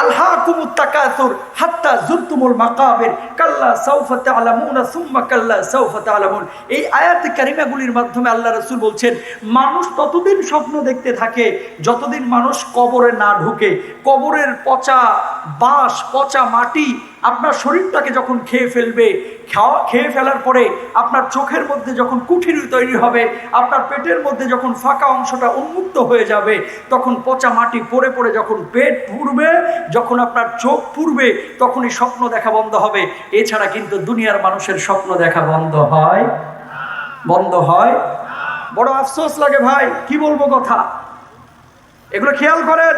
আলহাকুমুত তাকাসুর হাত্তা যুরতুমুল মাকাবির কাল্লা সাউফা তা'লামুনা সুম্মা কাল্লা সাউফা তা'লামুন। এই আয়াত কারিমাগুলির মাধ্যমে আল্লাহ রাসূল বলছেন, মানুষ ততদিন স্বপ্ন দেখতে থাকে যতদিন মানুষ কবরে না ঢুকে। কবরের পচা বাঁশ, পচা মাটি আপনার শরীরটাকে যখন খেয়ে ফেলবে, খেয়ে ফেলার পরে আপনার চোখের মধ্যে যখন কুঠিরি তৈরি হবে, আপনার পেটের মধ্যে যখন ফাঁকা অংশটা উন্মুক্ত হয়ে যাবে, তখন পচা মাটি পড়ে পড়ে যখন পেট পুড়বে, যখন আপনার চোখ পুড়বে, তখনই স্বপ্ন দেখা বন্ধ হবে। এছাড়া কিন্তু দুনিয়ার মানুষের স্বপ্ন দেখা বন্ধ হয়। বড় আফসোস লাগে ভাই, কি বলবো কথা। এগুলো খেয়াল করেন,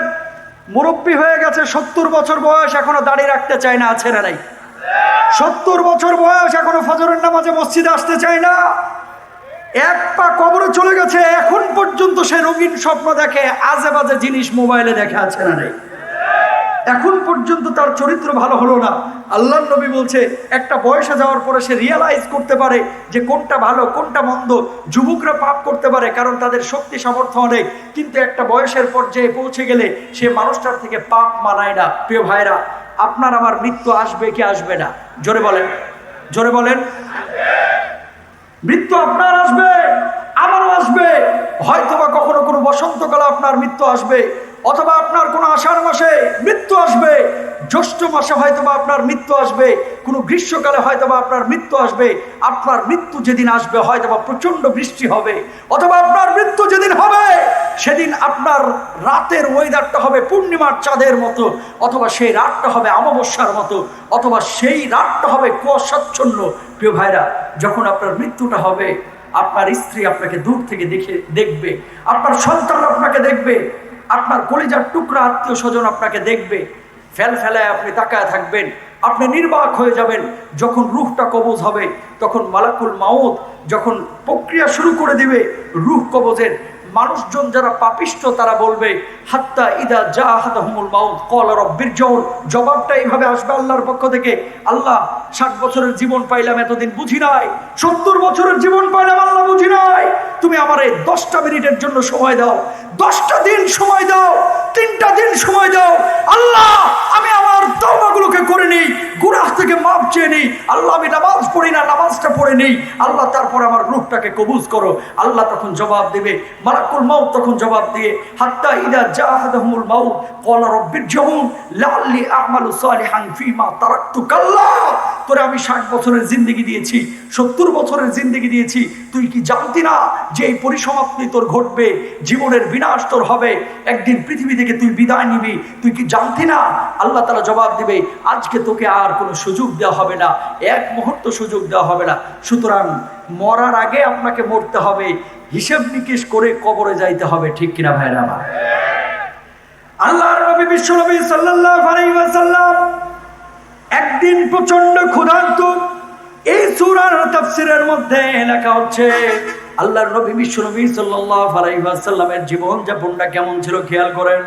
মুরব্বী হয়ে গেছে, 70 বছর বয়স, এখনো দাড়ি রাখতে চায় না, আছে না নাই? 70 বছর বয়স, এখনো ফজরের নামাজে মসজিদে আসতে চায় না। এক পা কবরে চলে গেছে, এখন পর্যন্ত সে রঙিন স্বপ্ন দেখে, আজে বাজে জিনিস মোবাইলে দেখে, আছে না নাই? এখন পর্যন্ত তার চরিত্র ভালো হলো না। আল্লাহর নবী বলছে, একটা বয়সে যাওয়ার পরে সে রিয়ালাইজ করতে পারে যে কোনটা ভালো কোনটা মন্দ। যুবকরা পাপ করতে পারে কারণ তাদের শক্তি সামর্থ্য অনেক, কিন্তু একটা বয়সের পর্যায়ে পৌঁছে গেলে সে মানুষটার থেকে পাপ মানায় না। প্রিয় ভাইরা, আপনার আমার মৃত্যু আসবে কি আসবে না? জোরে বলেন, জোরে বলেন। মৃত্যু আপনার আসবে, আমারও আসবে। হয়তোবা কখনো কোনো বসন্তকালে আপনার মৃত্যু আসবে, অথবা আপনার কোনো আষাঢ় মাসে মৃত্যু আসবে, জ্যৈষ্ঠ মাসে হয়তোবা আপনার মৃত্যু আসবে, কোনো গ্রীষ্মকালে হয়তোবা আপনার মৃত্যু আসবে। আপনার মৃত্যু যেদিন আসবে হয়তোবা প্রচন্ড বৃষ্টি হবে, অথবা আপনার মৃত্যু যেদিন হবে সেদিন আপনার রাতের ওয়েদারটা হবে পূর্ণিমার চাঁদের মতো, অথবা সেই রাতটা হবে অমাবস্যার মতো, অথবা সেই রাতটা হবে কুয়াশাচ্ছন্ন। প্রিয় ভাইরা, যখন আপনার মৃত্যুটা হবে, আপনার স্ত্রী আপনাকে দূর থেকে দেখবে, আপনার সন্তান আপনাকে দেখবে, আপনার কলিজার টুকরা আত্মীয় স্বজন আপনাকে দেখবে। ফেলায় আপনি তাকায় থাকবেন, আপনি নির্বাক হয়ে যাবেন। যখন রূহটা কবজ হবে, তখন মালাকুল মাউত যখন প্রক্রিয়া শুরু করে দিবে রূহ কবজের, মানুষজন যারা পাপিষ্ট তারা বলবে, হাত্তা ইদা জাহাদাহুমুল মাউত ক্বালা রাব্বিরজিউন। জবাবটা এইভাবে আসবে আল্লাহর পক্ষ থেকে, আল্লাহ 60 বছরের জীবন পাইলাম, এতদিন বুঝি নাই। 70 বছরের জীবন পাইলাম, আল্লাহ বুঝি নাই। তুমি আমারে 10টা মিনিটের জন্য সময় দাও, 10টা দিন সময় দাও, 3টা দিন সময় দাও। আল্লাহ, আমি আমার তওবাগুলোকে করে নিই, গুনাহ থেকে মাফ চেয়ে নিই। আল্লাহ, আমি নামাজ পড়ি না, নামাজটা পড়ে নিই। আল্লাহ, তারপর আমার রূহটাকে কবুজ করো। আল্লাহ তখন জবাব দেবে, মালাকুল মাউত তখন জবাব দিয়ে, হাত্তা ইদা জাহাদাহুমুল মাউত ক্বালা রাব্বিরজিউন লাআল্লি আ'মালু সালিহান ফীমা তারাকতু। কাল্লা, তোরে আমি 60 বছরের জিন্দেগি দিয়েছি, 70 বছরের জিন্দেগি দিয়েছি, তুই কি জানতি না যে এই পরিসমাপ্তি তোর ঘটবে, জীবনের বিনাশ তোর হবে, একদিন পৃথিবী থেকে তুই বিদায় নিবি, তুই কি জানতি না? আল্লাহ তাআলা জবাব দিবে, আজকে তোকে আর কোনো সুযোগ দেওয়া হবে না, এক মুহূর্ত সুযোগ দেওয়া হবে না। সুতরাং মরার আগে আপনাকে মরতে হবে, হিসাব নিকেশ করে কবরে যাইতে হবে, ঠিক কিনা ভাইরা আমার? আল্লাহর নবী বিশ্বনবী সাল্লাল্লাহু আলাইহি ওয়াসাল্লাম একদিন প্রচন্ড ক্ষুধার্ত। এই সূরার তাফসীরের মধ্যে লেখা হচ্ছে, আল্লাহর নবী বিশ্বনবী সাল্লাল্লাহু আলাইহি ওয়াসাল্লামের জীবন যাপনটা কেমন ছিল খেয়াল করেন।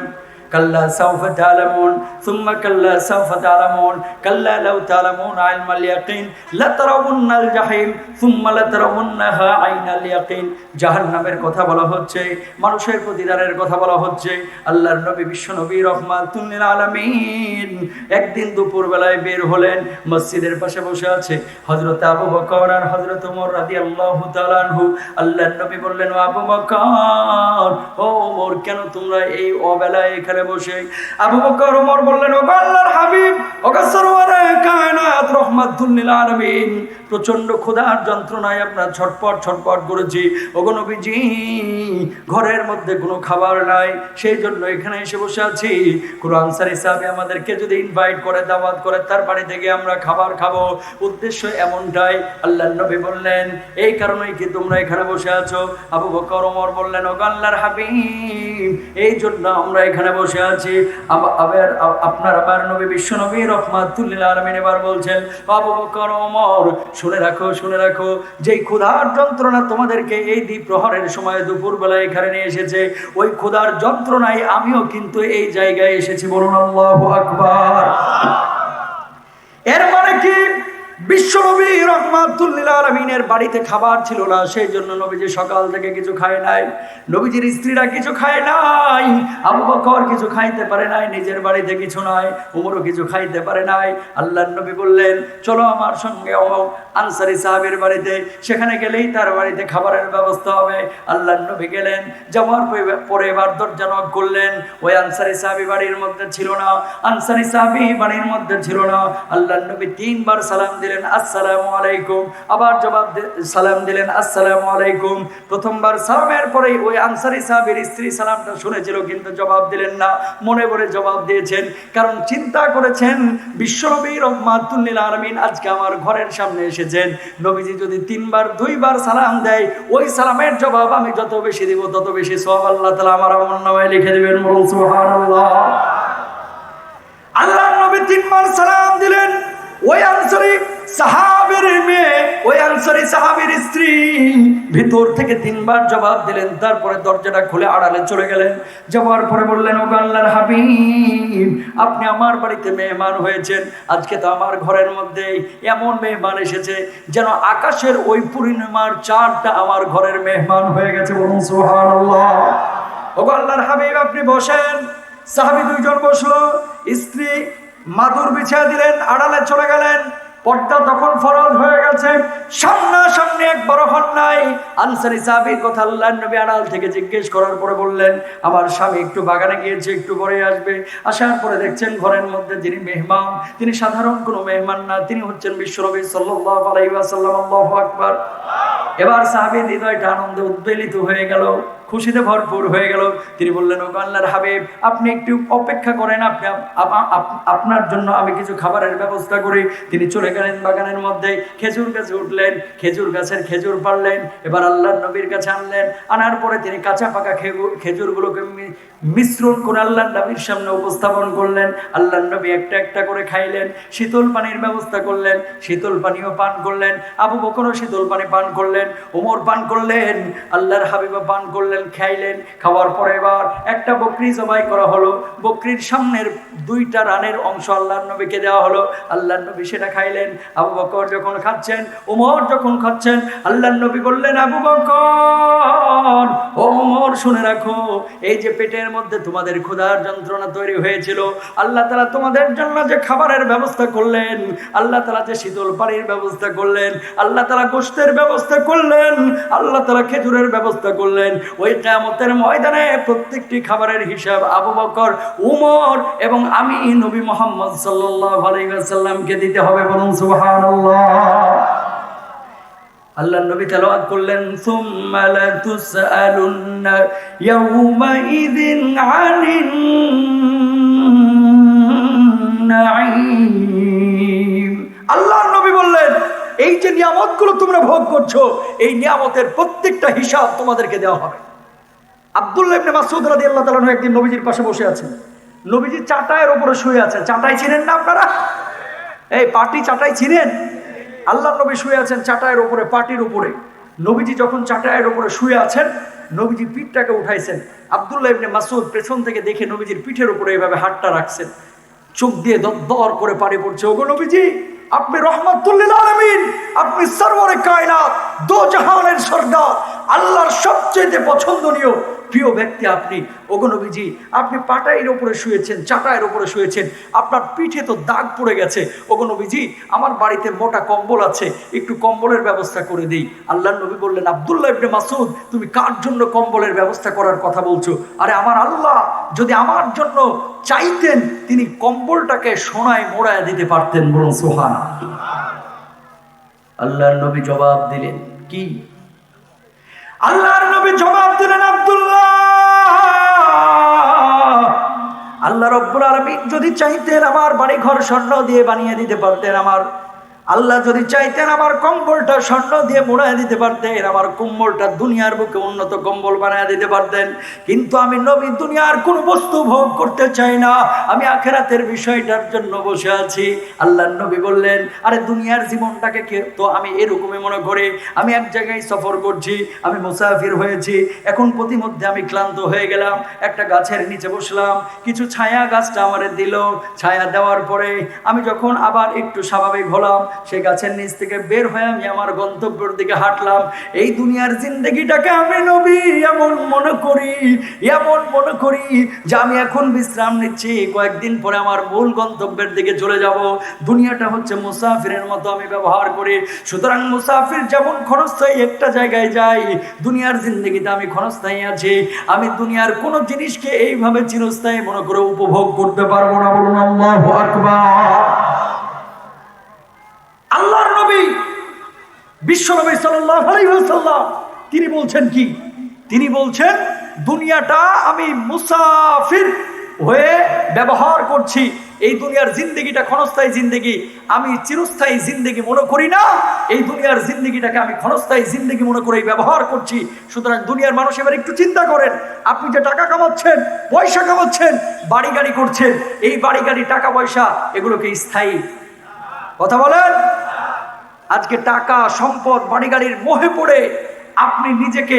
কাল্লা সাউফা তা'লামুন সুম্মা কাল্লা সাউফা তা'লামুন কাল্লা লাউ তা'লামুন ইলমাল ইয়াকিন লাতারাউন্নাল জাহিম সুম্মা লাতারাউন্নাহা আইনাল ইয়াকিন। জাহান্নামের কথা বলা হচ্ছে, মানুষের প্রতিদানের কথা বলা হচ্ছে। আল্লাহর নবী বিশ্বনবী রাহমাতুল লিল আলামিন একদিন দুপুর বেলায় বের হলেন, মসজিদের পাশে বসে আছে হযরত আবু বকর আর হযরত ওমর রাদিয়াল্লাহু তাআলা আনহু। আল্লাহর নবী বললেন, ও আবু বকর, ও ওমর, কেন তোমরা এই অবেলায় এখানে বসে? আবু বকর ওমর বললেন, ও আল্লাহর হাবিব, ও সরওয়ারে কায়নাত রাহমাতুল লিল আলামিন, প্রচন্ড ক্ষুধার যন্ত্রণায় আপনার ছটপট করেছি। ওগো নবীজি, ঘরের মধ্যে কোনো খাবার নাই, সেই জন্য এখানে এসে বসে আছি। কোন আনসারী সাহাবী আমাদেরকে যদি ইনভাইট করে, দাওয়াত করে, তার বাড়ি থেকে আমরা খাবার খাবো, উদ্দেশ্য এমনটাই। আল্লাহর নবী বললেন, এই কারণেই কি তোমরা এখানে বসে আছো? আবু বকর ওমর বললেন, ও আল্লাহর হাবিব, এই জন্য আমরা এখানে বসে আছি। আবার আপনার আবার নবী বিশ্বনবী রাহমাতুল লিল আলামিন এবার বলছেন, আবু বকর ওমর, শুনে রাখো, যেই ক্ষুধার যন্ত্রণা তোমাদেরকে এই দ্বিপ্রহরের সময় দুপুর বেলায় এখানে নিয়ে এসেছে, ওই ক্ষুধার যন্ত্রণায় আমিও কিন্তু এই জায়গায় এসেছি। বলুন আল্লাহু আকবার। এর মানে কি? বিশ্বনবী রাহমাতুল লিল আলামিনের বাড়িতে খাবার ছিল না, সেই জন্য নবীজি সকাল থেকে কিছু খায় নাই। নবীজির স্ত্রীরা কিছু খায় নাই, আবু বকর কিছু খাইতে পারে নাই, নিজের বাড়িতে কিছু নাই, উমরও কিছু খাইতে পারে নাই। আল্লাহর নবী বললেন, চলো আমার সঙ্গে আনসারী সাহাবীর বাড়িতে, সেখানে গেলেই তার বাড়িতে খাবারের ব্যবস্থা হবে। আল্লাহর নবী গেলেন, যাওয়ার পরে এবার দরজা নক করলেন। ওই আনসারী সাহাবী বাড়ির মধ্যে ছিল না, আনসারী সাহাবী বাড়ির মধ্যে ছিল না। আল্লাহর নবী তিনবার সালাম দিলেন, আসসালামু আলাইকুম। আবার জবাব সালাম দিলেন, আসসালামু আলাইকুম। প্রথমবার সালামের পরে ওই আনসারী সাহাবীর স্ত্রী সালামটা শুনেছিল, কিন্তু জবাব দিলেন না, মনে মনে জবাব দিয়েছেন। কারণ চিন্তা করেছেন, বিশ্বনবী রাহমাতুল লিল আলামিন আজকে আমার ঘরের সামনে এসেছেন, নবীজি যদি দুইবার সালাম দেয়, ওই সালামের জবাব আমি যত বেশি দিব তত বেশি সওয়াব আল্লাহ তাআলা আমার আমলনামায় লিখে দিবেন। বলুন সুবহানাল্লাহ। আল্লাহর নবী তিনবার সালাম দিলেন। ওই আনসারী সাহাবীর মেয়ে, ওই আনসারী সাহাবীর স্ত্রী ভিতর থেকে তিনবার জবাব দিলেন। তারপরে দরজাটা খুলে আড়ালে চলে গেলেন। যাওয়ার পরে বললেন, ও আল্লাহর হাবিব, আপনি আমার বাড়িতে মেহমান হয়েছেন, আজকে তো আমার ঘরের মধ্যে এমন মেহমান এসেছে যেন আকাশের ওই পূর্ণিমার চাঁদটা আমার ঘরের মেহমান হয়ে গেছে। বলুন সুবহানাল্লাহ। ও আল্লাহর হাবিব, আপনি বসেন। সাহাবী দুইজন বসলো, স্ত্রী মাদুর বিছিয়ে দিলেন, আড়ালে চলে গেলেন। পর্দা তখন ফরজ হয়ে গেছে, সামনাসামনি একবারও হন নাই। আনসারী সাহাবীর কথা আল্লাহর নবী আড়াল থেকে জিজ্ঞেস করার পরে বললেন, আমার স্বামী একটু বাগানে গিয়েছে, একটু পরে আসবে। আসার পরে দেখছেন ঘরের মধ্যে যিনি মেহমান, তিনি সাধারণ কোনো মেহমান না, তিনি হচ্ছেন বিশ্বনবী সাল্লাল্লাহু আলাইহি ওয়াসাল্লাম। আল্লাহু আকবার। এবার সাহাবীর হৃদয়টা আনন্দে উদ্বেলিত হয়ে গেল, খুশিতে ভরপুর হয়ে গেল। তিনি বললেন, ও আল্লাহর হাবিব, আপনি একটু অপেক্ষা করেন, আপনার জন্য আমি কিছু খাবারের ব্যবস্থা করি। তিনি চলে গেলেন বাগানের মধ্যে, খেজুর গাছে উঠলেন, খেজুর গাছের খেজুর পারলেন। এবার আল্লাহর নবীর কাছে আনলেন। আনার পরে তিনি কাঁচা পাকা খেজুরগুলোকে মিশ্রণ করে আল্লাহর নবীর সামনে উপস্থাপন করলেন। আল্লাহর নবী একটা একটা করে খাইলেন। শীতল পানির ব্যবস্থা করলেন, শীতল পানিও পান করলেন। আবু বকরও শীতল পানি পান করলেন, ওমর পান করলেন, আল্লাহর হাবিবও পান করলেন, খাইলেন। খাওয়ার পরে এবার একটা বকরি জবাই করা হলো। বকরির সামনের দুইটা রানের অংশ আল্লাহর নবীকে দেওয়া হলো। আল্লাহর নবী সেটা খাইলেন। আবু বকর যখন খাচ্ছেন, ওমর যখন খাচ্ছেন, আল্লাহর নবী বললেন, আবু বকর, ও ওমর, শুনে রাখো, এই যে পেটের মধ্যে তোমাদের ক্ষুধার যন্ত্রণা তৈরি হয়েছিল, আল্লাহ তাআলা তোমাদের জন্য যে খাবারের ব্যবস্থা করলেন, আল্লাহ তাআলা যে শীতল পানির ব্যবস্থা করলেন, আল্লাহ তাআলা গোশতের ব্যবস্থা করলেন, আল্লাহ তাআলা খেজুরের ব্যবস্থা করলেন, ওই কিয়ামতের ময়দানে প্রত্যেকটি খাবারের হিসাব আবু বকর, উমর এবং আমি নবী মুহাম্মদ সাল্লাল্লাহু আলাইহি ওয়াসাল্লামকে দিতে হবে। বলুন সুবহানাল্লাহ। আল্লাহর নবী তেলাওয়াত করলেন, সুম্মা লাতুসআলুন্না ইয়াওমাইযিন আনিন নাঈম। আল্লাহর নবী বললেন, এই যে নিয়ামতগুলো তোমরা ভোগ করছো, এই নিয়ামতের প্রত্যেকটা হিসাব তোমাদেরকে দেওয়া হবে। আব্দুল্লাহ ইবনে মাসউদ রাদিয়াল্লাহু তাআলা আনহু একদিন নবীজির পাশে বসে আছেন। নবীজি চাটাইয়ের উপরে শুয়ে আছেন। চাটাই চিনেন না আপনারা? এই পাটি চাটাই চিনেন? আল্লাহর নবী শুয়ে আছেন চাটাইয়ের উপরে, পাটির উপরে। নবীজি যখন চাটাইয়ের উপরে শুয়ে আছেন, নবীজি পিঠটাকে উঠাইছেন। আব্দুল্লাহ ইবনে মাসউদ পেছন থেকে দেখে নবীজির পিঠের উপরে এইভাবে হাতটা রাখছেন। চোখ দিয়ে দর করে পানি পড়ছে। ওগো নবীজি, আপনি রহমাতুল লিল আলামিন, আপনি সরওয়ারে কায়নাত, দো জাহানের সরদার, আল্লাহর সবচেয়ে পছন্দনীয় প্রিয় ব্যক্তি আপনি। ওগো নবীজি, আপনি পাটাইয়ের উপরে শুয়েছেন, চাটাইয়ের উপরে শুয়েছেন, আপনার পিঠে তো দাগ পড়ে গেছে। ওগো নবীজি, আমার বাড়িতে মোটা কম্বল আছে, একটু কম্বলের ব্যবস্থা করে দিই। আল্লাহর নবী বললেন, আব্দুল্লাহ ইবনে মাসউদ, তুমি কার জন্য কম্বলের ব্যবস্থা করার কথা বলছো? আরে আমার আল্লাহ যদি আমার জন্য চাইতেন, তিনি কম্বলটাকে সোনায় মোড়ায় দিতে পারতেন। বলুন সুবহানাল্লাহ। আল্লাহর নবী জবাব দিলেন, কি? আল্লাহর নবী জবাব দিলেন, আব্দুল্লাহ, আল্লাহ রাব্বুল আলামিন যদি চাইতেন আমার বাড়ি ঘর স্বর্ণ দিয়ে বানিয়ে দিতে পারতেন, আমার আল্লাহ যদি চাইতেন আমার কম্বলটা স্বর্ণ দিয়ে মোড়ায় দিতে পারতেন, আমার কম্বলটা দুনিয়ার বুকে উন্নত কম্বল বানায় দিতে পারতেন। কিন্তু আমি নবী দুনিয়ার কোনো বস্তু ভোগ করতে চাই না, আমি আখিরাতের বিষয়টার জন্য বসে আছি। আল্লাহর নবী বললেন, আরে দুনিয়ার জীবনটাকে তো আমি এরকমই মনে করি, আমি এক জায়গায় সফর করছি, আমি মুসাফির হয়েছি, এখন প্রতিমধ্যে আমি ক্লান্ত হয়ে গেলাম, একটা গাছের নিচে বসলাম, কিছু ছায়া গাছটা আমারে দিল, ছায়া দেওয়ার পরে আমি যখন আবার একটু স্বাভাবিক হলাম, সেই গাছের নিচ থেকে বের হয়ে আমি আমার গন্তব্যের দিকে হাঁটলাম। এই দুনিয়ার জিন্দগিটাকে আমি নবী এমন মনে করি যে আমি এখন বিশ্রাম নিচ্ছি, কয়েকদিন পরে আমার মূল গন্তব্যের দিকে চলে যাব। দুনিয়াটা হচ্ছে মুসাফিরের মতো আমি ব্যবহার করি। সুতরাং মুসাফির যেমন ক্ষণস্থায়ী একটা জায়গায় যায়, দুনিয়ার জিন্দগিতে আমি ক্ষণস্থায়ী আছি। আমি দুনিয়ার কোনো জিনিসকে এইভাবে চিরস্থায়ী মনে করে উপভোগ করতে পারবো না। বলুন আল্লাহু আকবার। আল্লাহর নবী বিশ্বনবী সাল্লাল্লাহু আলাইহি ওয়াসাল্লাম তিনি বলছেন কি? তিনি বলছেন দুনিয়াটা আমি মুসাফির হয়ে ব্যবহার করছি। এই দুনিয়ার জিন্দগিটা ক্ষণস্থায়ী জিন্দগি, আমি চিরস্থায়ী জিন্দগি মনে করি না। এই দুনিয়ার জিন্দগিটাকে আমি ক্ষণস্থায়ী জিন্দগি মনে করে ব্যবহার করছি। সুতরাং দুনিয়ার মানুষ এবার একটু চিন্তা করেন, আপনি যে টাকা কামাচ্ছেন, পয়সা কামাচ্ছেন, বাড়ি গাড়ি করছেন, এই বাড়ি গাড়ি টাকা পয়সা এগুলোকে স্থায়ী? কথা বলেন। আজকে টাকা সম্পদ বাড়ি গাড়ির মোহে পড়ে আপনি নিজেকে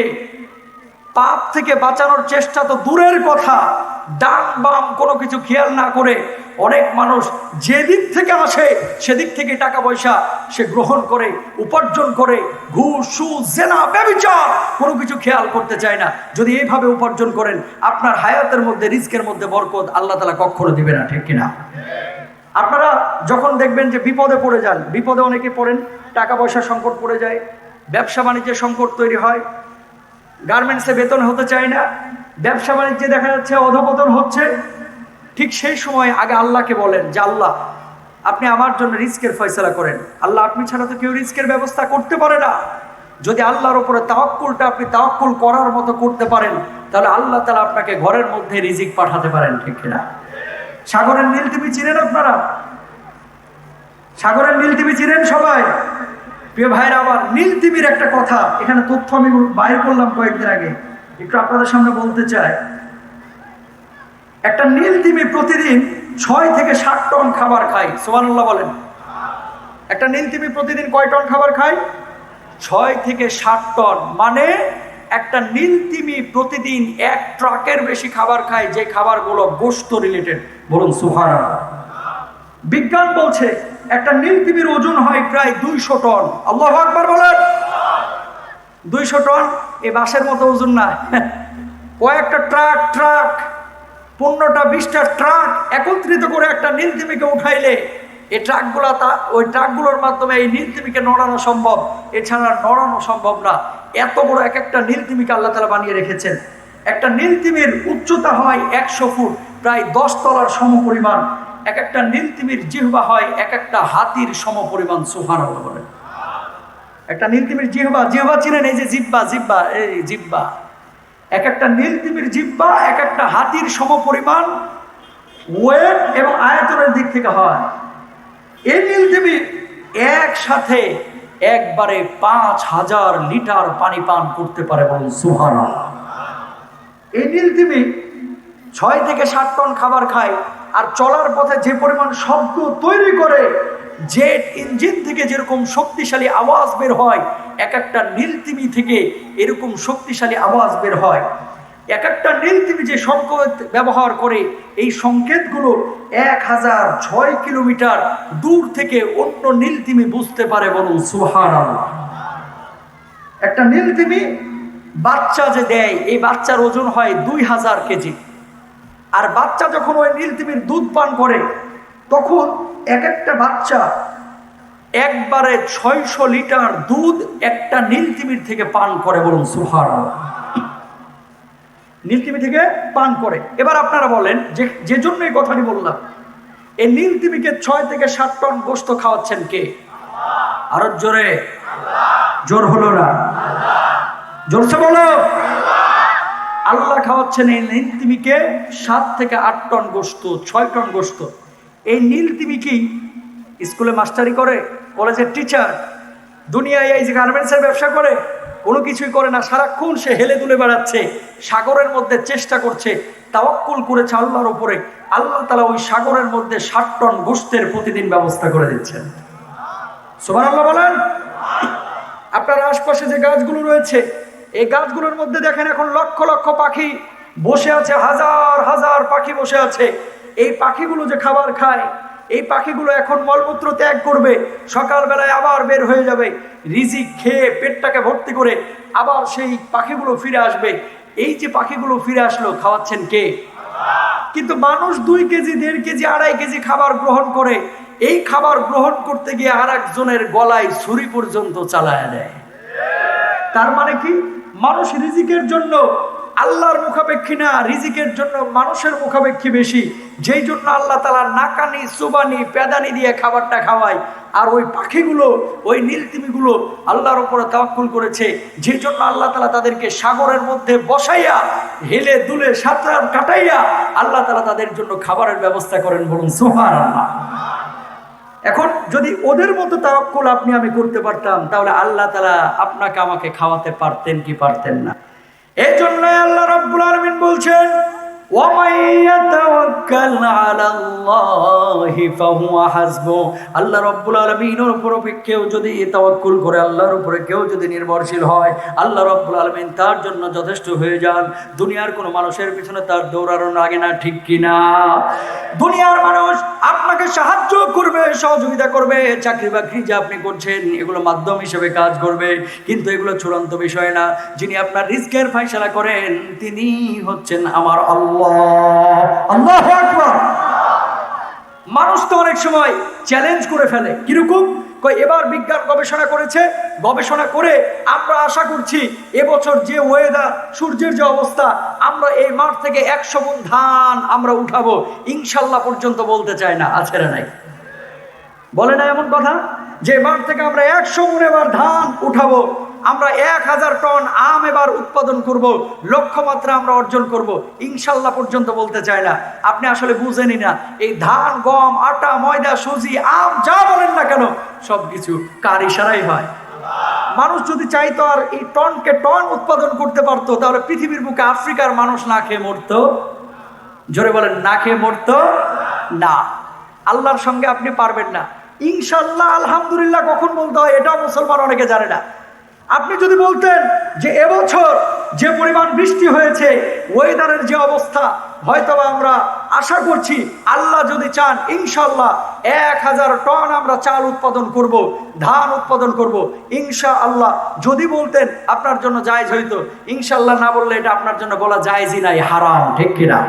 পাপ থেকে বাঁচানোর চেষ্টা তো দূরের কথা, ডান বাম কোনো কিছু খেয়াল না করে অনেক মানুষ যেদিক থেকে আসে সেদিক থেকে টাকা পয়সা সে গ্রহণ করে, উপার্জন করে, ঘুষ সুদ জেনা ব্যভিচার কোনো কিছু খেয়াল করতে চায় না। যদি এইভাবে উপার্জন করেন, আপনার হায়াতের মধ্যে রিস্কের মধ্যে বরকত আল্লাহ তাআলা কখনো দিবে না, ঠিক কিনা? আপনারা যখন দেখবেন যে বিপদে পড়ে যান, বিপদে অনেকে পড়েন, টাকা পয়সা সংকট পড়ে যায়, ব্যবসা বাণিজ্যের সংকট তৈরি হয়, গার্মেন্টসে বেতন হতে চায় না, ব্যবসা বাণিজ্যে দেখা যাচ্ছে অধপতন হচ্ছে, ঠিক সেই সময় আগে আল্লাহকে বলেন যে আল্লাহ আপনি আমার জন্য রিস্কের ফয়সালা করেন। আল্লাহ আপনি ছাড়া তো কেউ রিস্কের ব্যবস্থা করতে পারে না। যদি আল্লাহর উপরে তাওয়াক্কুলটা আপনি তাওয়াক্কুল করার মতো করতে পারেন, তাহলে আল্লাহ তাআলা আপনাকে ঘরের মধ্যে রিজিক পাঠাতে পারেন, ঠিক কিনা? সাগরের নীল তিমি চিনেন আপনারা? সাগরের নীল তিমি চিনেন সবাই? প্রিয় ভাইরা আমার, নীল তিমির একটা কথা এখানে তথ্য আমি বাইর করলাম কয়েকদিন আগে, একটু আপনাদের সামনে বলতে চাই। একটা নীল তিমি প্রতিদিন 6 থেকে 7 টন খাবার খায়। সুবহানাল্লাহ বলেন। একটা নীল তিমি প্রতিদিন কয় টন খাবার খায়? 6 থেকে 7 টন। মানে একটা নীল তিমি প্রতিদিন 1 ট্রাকের বেশি খাবার খায়, যে খাবারগুলো গোশত রিলেটেড। বলুন সুবহানাল্লাহ। বিজ্ঞান বলছে একটা নীল তিমির ওজন হয় প্রায় 200 টন। আল্লাহু আকবার বলেন। 200 টন এই বাসের মতো ওজন না। কয়েকটা ট্রাক 15টা 20টা ট্রাক একত্রিত করে একটা নীল তিমিকে উঠাইলে এই ট্রাকগুলো ওই ট্রাকগুলোর মাধ্যমে এই নীল তিমিকে নড়ানো সম্ভব, এছাড়া নড়ানো সম্ভব না। এত বড় এক একটা নীল তিমিকে আল্লাহ তাআলা বানিয়ে রেখেছেন। একটা নীল তিমির উচ্চতা হয় 100 ফুট, প্রায় 10 তলার সমপরিমাণ। এক একটা নীল তিমির জিহ্বা হয় এক একটা হাতির সমপরিমাণ। সুবহানাল্লাহ বলেন। একটা নীল তিমির জিহ্বা চিনেন? এই যে জিহ্বা এই জিহ্বা, এক একটা নীল তিমির জিহ্বা এক একটা হাতির সমপরিমাণ ওয়েট এবং আয়তনের দিক থেকে হয়। এই নীল তিমি একসাথে একবারে 5000 লিটার পানি পান করতে পারে। বলুন সুবহানাল্লাহ। এই নীল তিমি 6 থেকে 7 টন খাবার খায়, আর চলার পথে যে পরিমাণ শব্দ তৈরি করে, জেট ইঞ্জিন থেকে যেরকম শক্তিশালী আওয়াজ বের হয়, এক একটা নীল তিমি থেকে এরকম শক্তিশালী আওয়াজ বের হয়। এক একটা নীল তিমি যে সংকেত ব্যবহার করে, এই সংকেতগুলো 1006 কিলোমিটার দূর থেকে অন্য নীল তিমি বুঝতে পারে। বলুন সুবহানাল্লাহ। একটা নীল তিমি বাচ্চা যে দেয়, এই বাচ্চার ওজন হয় 2000 কেজি। আর বাচ্চা যখন ওই নীল তিমির দুধ পান করে, তখন এক একটা বাচ্চা একবারে 600 লিটার দুধ একটা নীল তিমির থেকে পান করে। বলুন সুবহানাল্লাহ। নীল তিমি থেকে পান করে। এবার আপনারা বলেন যে জন্য এই কথাটি বললাম, এই নীল তিমিকে 6 থেকে 7 টন গোশত খাওয়াচ্ছেন কে? আরো জোরে, জোর হলো না, জোরসে বলো। আল্লাহ খাওয়াচ্ছেন এই নীল তিমিকে 7 থেকে 8 টন গোশত, 6 টন গোশত। এই নীল তিমি কি স্কুলে মাস্টারি করে, কলেজের টিচার, দুনিয়ায় এই যে গার্মেন্টসের ব্যবসা করে? কোনো কিছুই করে না। সারাক্ষণ সে হেলে দুলে বেড়াচ্ছে, সাগরের মধ্যে চেষ্টা করছে, তাওয়াক্কুল করেছে আল্লাহর উপরে। আল্লাহ তাআলা ওই সাগরের মধ্যে 7 টন গোশতের প্রতিদিন ব্যবস্থা করে দিচ্ছেন। সুবহানাল্লাহ বলেন। আপনার আশপাশে যে গাছগুলো রয়েছে, এই গাছগুলোর মধ্যে দেখেন এখন লক্ষ লক্ষ পাখি বসে আছে, হাজার হাজার পাখি বসে আছে। এই পাখিগুলো যে খাবার খায়, এই পাখিগুলো এখন মলমূত্র ত্যাগ করবে, সকালবেলায় আবার বের হয়ে যাবে, রিজিক খেয়ে পেটটাকে ভর্তি করে আবার সেই পাখিগুলো ফিরে আসবে। এই যে পাখিগুলো ফিরে আসলো, খাওয়াচ্ছেন কে? কিন্তু মানুষ 2 কেজি 1.5 কেজি 2.5 কেজি খাবার গ্রহণ করে, এই খাবার গ্রহণ করতে গিয়ে আর একজনের গলায় ছুরি পর্যন্ত চালায় দেয়। তার মানে কি? মানুষ রিজিকের জন্য আল্লাহর মুখাপেক্ষী না, রিজিকের জন্য মানুষের মুখাপেক্ষী বেশি। যেই জন্য আল্লাহ তাআলা নাকানি সুবানি পেদানি দিয়ে খাবারটা খাওয়ায়। আর ওই পাখিগুলো, ওই নীলতিমিগুলো আল্লাহর উপরে তাওয়াক্কুল করেছে, যেই জন্য আল্লাহ তাআলা তাদেরকে সাগরের মধ্যে বসাইয়া হেলে দুলে সাঁতার কাটাইয়া আল্লাহ তাআলা তাদের জন্য খাবারের ব্যবস্থা করেন। বলুন সুবহানাল্লাহ। এখন যদি ওদের মতো তাওয়াক্কুল আপনি আমি করতে পারতাম, তাহলে আল্লাহ তাআলা আপনাকে আমাকে খাওয়াতে পারতেন কি পারতেন না? এই জন্য আল্লাহ রাব্বুল আলামিন বলছেন, ওয়া মাইয়াতাওয়াক্কাল আলাল্লাহি ফাহুয়া হাসবু। আল্লাহ রাব্বুল আলামিনের উপর কেউ যদি তাওয়াক্কুল করে, আল্লাহর উপরে কেউ যদি নির্ভরশীল হয়, আল্লাহ রাব্বুল আলামিন তার জন্য যথেষ্ট হয়ে যান। দুনিয়ার কোনো মানুষের পিছনে তার দৌড়ানো লাগে না, ঠিক কিনা? দুনিয়ার মানুষ আপনাকে সাহায্য করবে, সহযোগিতা করবে, চাকরি বাকরি যে আপনি করছেন এগুলো মাধ্যম হিসেবে কাজ করবে, কিন্তু এগুলো চূড়ান্ত বিষয় না। যিনি আপনার রিজকের ফয়সালা করেন তিনি হচ্ছেন আমার আল্লাহ। আল্লাহু আকবার। মানুষ তো অনেক সময় চ্যালেঞ্জ করে ফেলে, কিরকম? এবার বিজ্ঞান গবেষণা করেছে, গবেষণা করে আমরা আশা করছি এবছর যে ওয়েদার, সূর্যের যে অবস্থা, আমরা এই মাঠ থেকে 100 মণ ধান আমরা উঠাবো ইনশাল্লাহ পর্যন্ত বলতে চায় না। আছে না নাই? বলে না এমন কথা যে মাঠ থেকে আমরা 100 মণ এবার ধান উঠাবো, আমরা 1000 টন আম এবার উৎপাদন করব, লক্ষ্যমাত্রা আমরা অর্জন করব ইনশাল্লাহ পর্যন্ত বলতে চায় না। আপনি আসলে বুঝেনি না, এই ধান, গম, আটা, ময়দা, সুজি, আম যা বলেন না কেন সবকিছু কার ইশারাই হয়। মানুষ যদি চাইতো আর এই টনকে টন উৎপাদন করতে পারতো, তাহলে পৃথিবীর বুকে আফ্রিকার মানুষ না খেয়ে মরতো। জোরে বলেন, না খেয়ে মরতো না। আল্লাহর সঙ্গে আপনি পারবেন না। ইনশাল্লাহ আলহামদুলিল্লাহ কখন বলতে হয় এটাও মুসলমান অনেকে জানে না। আপনি যদি বলতেন যে এবছর যে পরিমাণ বৃষ্টি হয়েছে, ওয়েদারের যে অবস্থা, হয়তোবা আমরা আশা করছি আল্লাহ যদি চান ইনশাল্লাহ 1000 টন আমরা চাল উৎপাদন করব, ধান উৎপাদন করব ইনশাআল্লাহ। যদি বলতেন আপনার জন্য জায়েজ হইতো। ইনশাল্লাহ না বললে এটা আপনার জন্য বলা জায়েজই নাই, হারাম, ঠিক কিনা?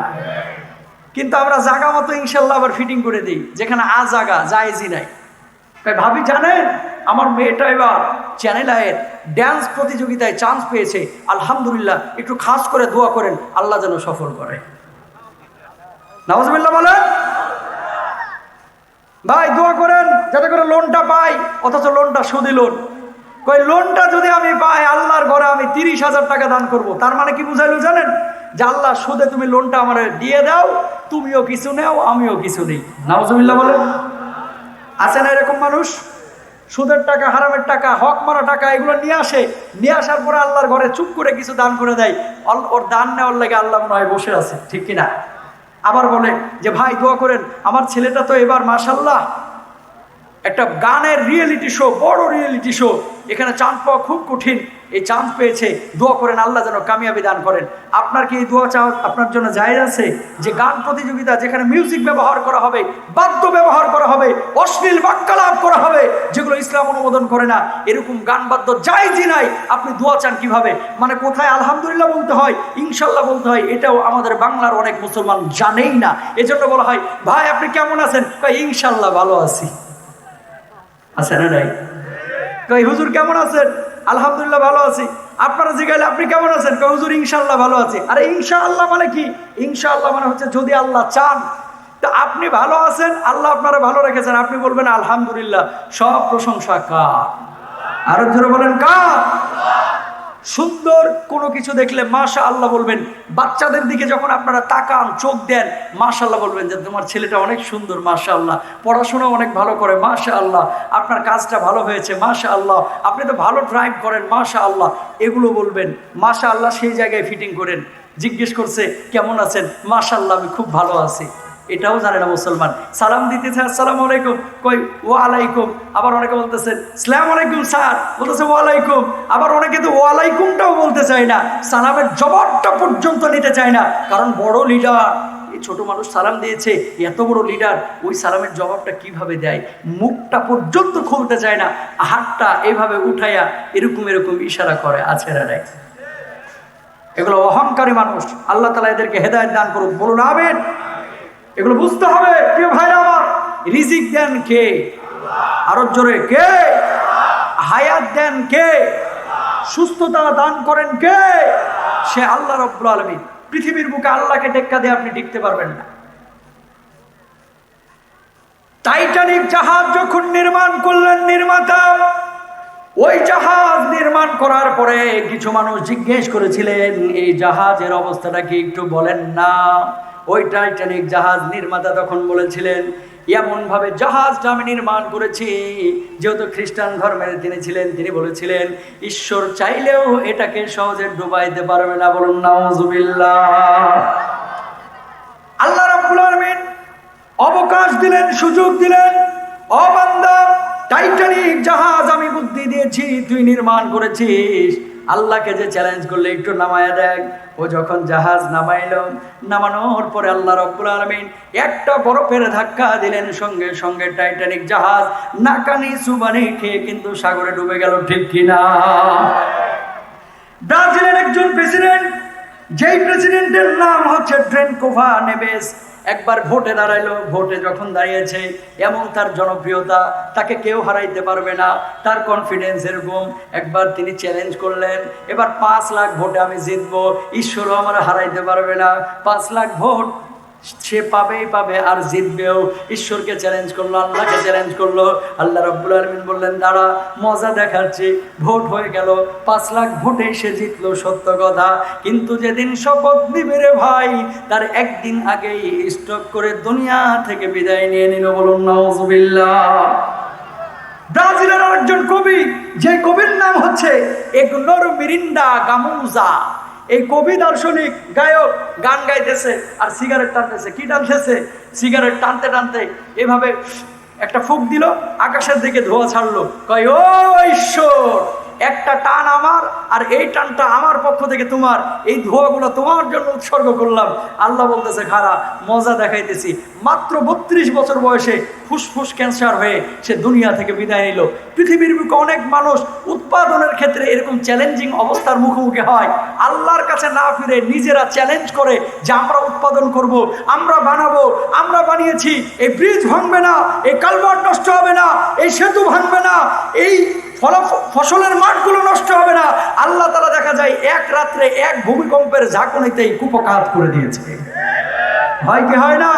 কিন্তু আমরা জায়গা মতো ইনশাল্লাহ আবার ফিটিং করে দিই, যেখানে জায়গা জায়েজই নাই। ভাবি জানেন, আমার মেয়েটা এবার চ্যানেল আয়ের ড্যান্স প্রতিযোগিতায় চান্স পেয়েছে, আলহামদুলিল্লাহ। একটু খাস করে দোয়া করেন আল্লাহ যেন সফল করে। নাউজুবিল্লাহ বলেন। ভাই দোয়া করেন যাতে করে লোনটা পাই, অথচ লোনটা সুদি লোন। লোনটা যদি আমি পাই, আল্লাহর ঘরে আমি 30,000 টাকা দান করব। তার মানে কি বুঝাইলো জানেন? যে আল্লাহ সুদে তুমি লোনটা আমার দিয়ে দাও, তুমিও কিছু নেও আমিও কিছু নেই। নাউজুবিল্লাহ বলেন। আছে না এরকম মানুষ? সুদের টাকা, হারামের টাকা, হক মারা টাকা এগুলো নিয়ে আসে, নিয়ে আসার পরে আল্লাহর ঘরে চুপ করে কিছু দান করে দেয়। ওর দান নেওয়ার লাগে আল্লাহ মনে হয় বসে আছে, ঠিক কিনা? আবার বলে যে ভাই দোয়া করেন, আমার ছেলেটা তো এবার মাশাআল্লাহ একটা গানের রিয়েলিটি শো, বড় রিয়েলিটি শো, এখানে চান্স পাওয়া খুব কঠিন, এই চান্স পেয়েছে, দোয়া করেন আল্লাহ যেন কামিয়াবি দান করেন। আপনার কি এই দোয়া চাওয়া আপনার জন্য জায়েজ আছে? যে গান প্রতিযোগিতা, যেখানে মিউজিক ব্যবহার করা হবে, বাদ্য ব্যবহার করা হবে, অশ্লীল বাক্যালাপ করা হবে, যেগুলো ইসলাম অনুমোদন করে না, এরকম গান বাদ্য জায়েজই নাই, আপনি দোয়া চান কিভাবে? মানে কোথায় আলহামদুলিল্লাহ বলতে হয়, ইনশাল্লাহ বলতে হয়, এটাও আমাদের বাংলার অনেক মুসলমান জানেই না। এজন্য বলা হয় ভাই আপনি কেমন আছেন? ইনশাল্লাহ ভালো আছি। আছে না নাই? হুজুর কেমন আছেন? আলহামদুলিল্লাহ ভালো আছি। আপনারা জিজ্ঞাসা আপনি কেমন আছেন? হুজুর ইনশাআল্লাহ ভালো আছি। আরে ইনশাআল্লাহ মানে কি? ইনশাআল্লাহ মানে হচ্ছে যদি আল্লাহ চান। তো আপনি ভালো আছেন, আল্লাহ আপনারা ভালো রেখেছেন, আপনি বলবেন আলহামদুলিল্লাহ। সব প্রশংসা কার? আরো জোরে বলেন কার? সুন্দর কোনো কিছু দেখলে মাশাআল্লাহ বলবেন। বাচ্চাদের দিকে যখন আপনারা তাকান, চোখ দেন, মাশাআল্লাহ বলবেন যে তোমার ছেলেটা অনেক সুন্দর, মাশাআল্লাহ, পড়াশোনা অনেক ভালো করে, মাশাআল্লাহ, আপনার কাজটা ভালো হয়েছে, মাশাআল্লাহ, আপনি তো ভালো ড্রাইভ করেন, মাশাআল্লাহ, এগুলো বলবেন। মাশাআল্লাহ সেই জায়গায় ফিটিং করেন। জিজ্ঞেস করছে কেমন আছেন? মাশাআল্লাহ আমি খুব ভালো আছি। এটাও জানে না মুসলমান। সালাম দিতেছে আসসালামু আলাইকুম, কই ওয়ালাইকুম। আবার অনেকে বলতেছে আসসালামু আলাইকুম স্যার, বলতেছে ওয়ালাইকুম। আবার অনেকে তো ওয়ালাইকুমটাও বলতে চায় না, সালামের জবাবটা পর্যন্ত নিতে চায় না। কারণ বড় লিডার, ছোট মানুষ সালাম দিয়েছে, এত বড় লিডার, ওই সালামের জবাবটা কিভাবে দেয়, মুখটা পর্যন্ত খুলতে চায় না, হাতটা এভাবে উঠাইয়া এরকম এরকম ইশারা করে, আছে না নাই? এগুলো অহংকারী মানুষ। আল্লাহ তাআলা এদেরকে হেদায়েত দান করুক, বলুন আমিন। এগুলো বুঝতে হবে প্রিয় ভাইরা আমার। রিজিক দেন কে? আরো জোরে, কে? হায়াত দেন কে? সুস্থতা দান করেন কে? সে আল্লাহ রাব্বুল আলামিন। পৃথিবীর বুকে আল্লাহকে টেক্কা দিয়ে আপনি টিকতে পারবেন না। টাইটানিক জাহাজ যখন নির্মাণ করলেন নির্মাতা, ওই জাহাজ নির্মাণ করার পরে কিছু মানুষ জিজ্ঞেস করেছিলেন, এই জাহাজের অবস্থাটা কি একটু বলেন না? ওই টাইটানিক জাহাজ নির্মাতা তখন বলেছিলেন, এমন ভাবে জাহাজটা আমি নির্মাণ করেছি, যেহেতু খ্রিস্টান ধর্মের তিনি ছিলেন, তিনি বলেছিলেন ঈশ্বর চাইলেও এটাকে সহজে ডুবাইতে পারবে না। বলুন নাউজুবিল্লাহ। আল্লাহ রাব্বুল আলামিন অবকাশ দিলেন, সুযোগ দিলেন, ও বান্দা, টাইটানিক জাহাজ আমি বুদ্ধি দিয়েছি, তুই নির্মাণ করেছিস, আল্লাহকে যে চ্যালেঞ্জ করলে একটু নামায়া দেখ। ও যখন জাহাজ নামাইল, নামানোর পরে আল্লাহ রাব্বুল আলামিন একটা বরফের ধাক্কা দিলেন, সঙ্গে সঙ্গে টাইটানিক জাহাজ নাকানি সুবানি খেয়ে কিন্তু সাগরে ডুবে গেল, ঠিক কিনা? ব্রাজিলের একজন প্রেসিডেন্ট, যেই প্রেসিডেন্টের নাম হচ্ছে ট্রেনকোভা নেভেস, একবার ভোটে দাঁড়াইলো। ভোটে যখন দাঁড়িয়েছে, এমন তার জনপ্রিয়তা, তাকে কেউ হারাইতে পারবে না, তার কনফিডেন্স এরকম। একবার তিনি চ্যালেঞ্জ করলেন, এবার 5 লাখ ভোটে আমি জিতবো, ঈশ্বরও আমার হারাইতে পারবে না। 5 লাখ ভোট সে পাবেই পাবে, আর জিতবেও। ঈশ্বরকে চ্যালেঞ্জ করলো, আল্লাহকে চ্যালেঞ্জ করলো। আল্লাহ রাব্বুল আলামিন বললেন, দাঁড়া, মজা দেখাচ্ছি। ভোট হয়ে গেল, 5 লাখ ভোটে সে জিতলো, সত্য কথা। কিন্তু যেদিন শপথ নিবে রে ভাই, তার একদিন আগেই স্ট্রোক করে দুনিয়া থেকে বিদায় নিয়ে নিল। বলুন নাউজুবিল্লাহ। ব্রাজিলের আরেকজন কবি, যে কবির নাম হচ্ছে ইগনোর মিরিন্ডা গামুজা। এই কবি, দার্শনিক, গায়ক গান গাইতেছে আর সিগারেট টানতেছে। কি টানতেছে? সিগারেট টানতে টানতে এভাবে একটা ফুঁক দিল, আকাশের দিকে ধোঁয়া ছাড়লো, কয়, ও ঈশ্বর, একটা টান আমার, আর এই টানটা আমার পক্ষ থেকে তোমার, এই ধোঁয়াগুলো তোমার জন্য উৎসর্গ করলাম। আল্লাহ বলতেছে, খারা, মজা দেখাইতেছি। মাত্র 32 বছর বয়সে ফুসফুস ক্যান্সার হয়ে সে দুনিয়া থেকে বিদায় নিল। পৃথিবীর বুকে অনেক মানুষ উৎপাদনের ক্ষেত্রে এরকম চ্যালেঞ্জিং অবস্থার মুখোমুখি হয়, আল্লাহর কাছে না ফিরে নিজেরা চ্যালেঞ্জ করে যে আমরা উৎপাদন করব, আমরা বানাবো, আমরা বানিয়েছি, এই ব্রিজ ভাঙবে না, এই কালভার্ট নষ্ট হবে না, এই সেতু ভাঙবে না, এই ফসলের মাঠগুলো নষ্ট হবে না। আল্লাহ তাআলা দেখা যায় এক রাত্রে এক ভূমিকম্পের ঝাঁকুনিতেই কুপকাত করে দিয়েছে। হয় কি হয় না?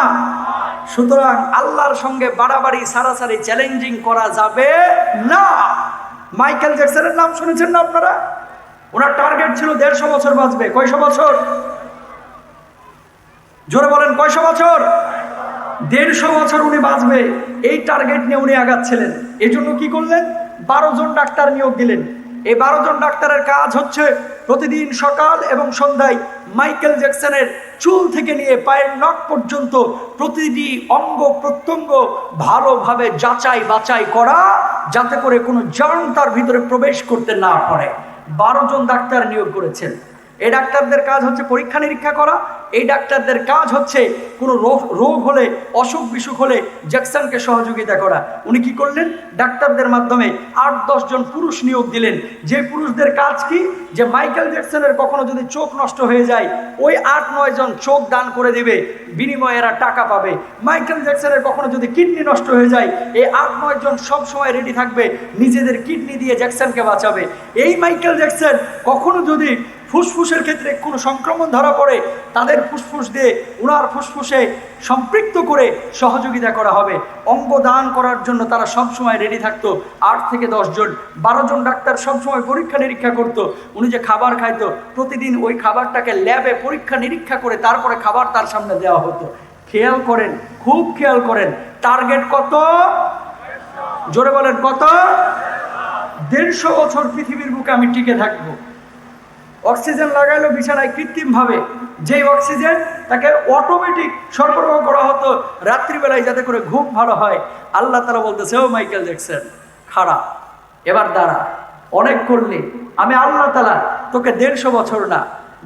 সুতরাং আল্লাহর সঙ্গে বাড়াবাড়ি, সারাসারি, চ্যালেঞ্জিং করা যাবে না। মাইকেল জ্যাকসনের নাম শুনেছেন না আপনারা? ওনার টার্গেট ছিল 150 বছর বাঁচবে। কয়শো বছর? জোরে বলেন, কয়শো বছর? 150 বছর উনি বাঁচবে, এই টার্গেট নিয়ে উনি আগাচ্ছিলেন। এই জন্য কি করলেন? 12 জন ডাক্তার নিয়োগ দিলেন। এই 12 জন ডাক্তারের কাজ হচ্ছে প্রতিদিন সকাল এবং সন্ধ্যায় মাইকেল জ্যাকসনের চুল থেকে নিয়ে পায়ের নখ পর্যন্ত প্রতিটি অঙ্গ প্রত্যঙ্গ ভালোভাবে যাচাই বাছাই করা, যাতে করে কোনো জার্ম তার ভিতরে প্রবেশ করতে না পারে। 12 জন ডাক্তার নিয়োগ করেছেন। এই ডাক্তারদের কাজ হচ্ছে পরীক্ষা নিরীক্ষা করা। এই ডাক্তারদের কাজ হচ্ছে কোনো রোগ হলে, অসুখ বিসুখ হলে জ্যাকসনকে সহযোগিতা করা। উনি কি করলেন? ডাক্তারদের মাধ্যমে 8-10 জন পুরুষ নিয়োগ দিলেন। যে পুরুষদের কাজ কি? যে মাইকেল জ্যাকসনের কখনো যদি চোখ নষ্ট হয়ে যায়, ওই 8-9 জন চোখ দান করে দিবে, বিনিময়ে এরা টাকা পাবে। মাইকেল জ্যাকসনের কখনো যদি কিডনি নষ্ট হয়ে যায়, এই 8-9 জন সব সময় রেডি থাকবে, নিজেদের কিডনি দিয়ে জ্যাকসনকে বাঁচাবে। এই মাইকেল জ্যাকসন কখনো যদি ফুসফুসের ক্ষেত্রে কোনো সংক্রমণ ধরা পড়ে, তাদের ফুসফুস দিয়ে ওনার ফুসফুসে সম্পৃক্ত করে সহযোগিতা করা হবে। অঙ্গ দান করার জন্য তারা সবসময় রেডি থাকতো। 8 থেকে 10 জন, 12 জন ডাক্তার সবসময় পরীক্ষা নিরীক্ষা করতো। উনি যে খাবার খাইতো, প্রতিদিন ওই খাবারটাকে ল্যাবে পরীক্ষা নিরীক্ষা করে তারপরে খাবার তার সামনে দেওয়া হতো। খেয়াল করেন, খুব খেয়াল করেন, টার্গেট কত? জোরে বলেন, কত? 150 বছর পৃথিবীর বুকে আমি টিকে থাকবো। অক্সিজেন লাগাইলো বিছানায় কৃত্রিমভাবে, যেই অক্সিজেন তাকে অটোমেটিক সরবরাহ করা হতো রাত্রিবেলায়, যাতে করে ঘুম ভালো হয়। আল্লাহ তাআলা বলতেছে, ও মাইকেল জ্যাকসন, খাড়া, এবার দাঁড়া, অনেক করলি, আমি আল্লাহ তাআলা তোকে 150 বছর না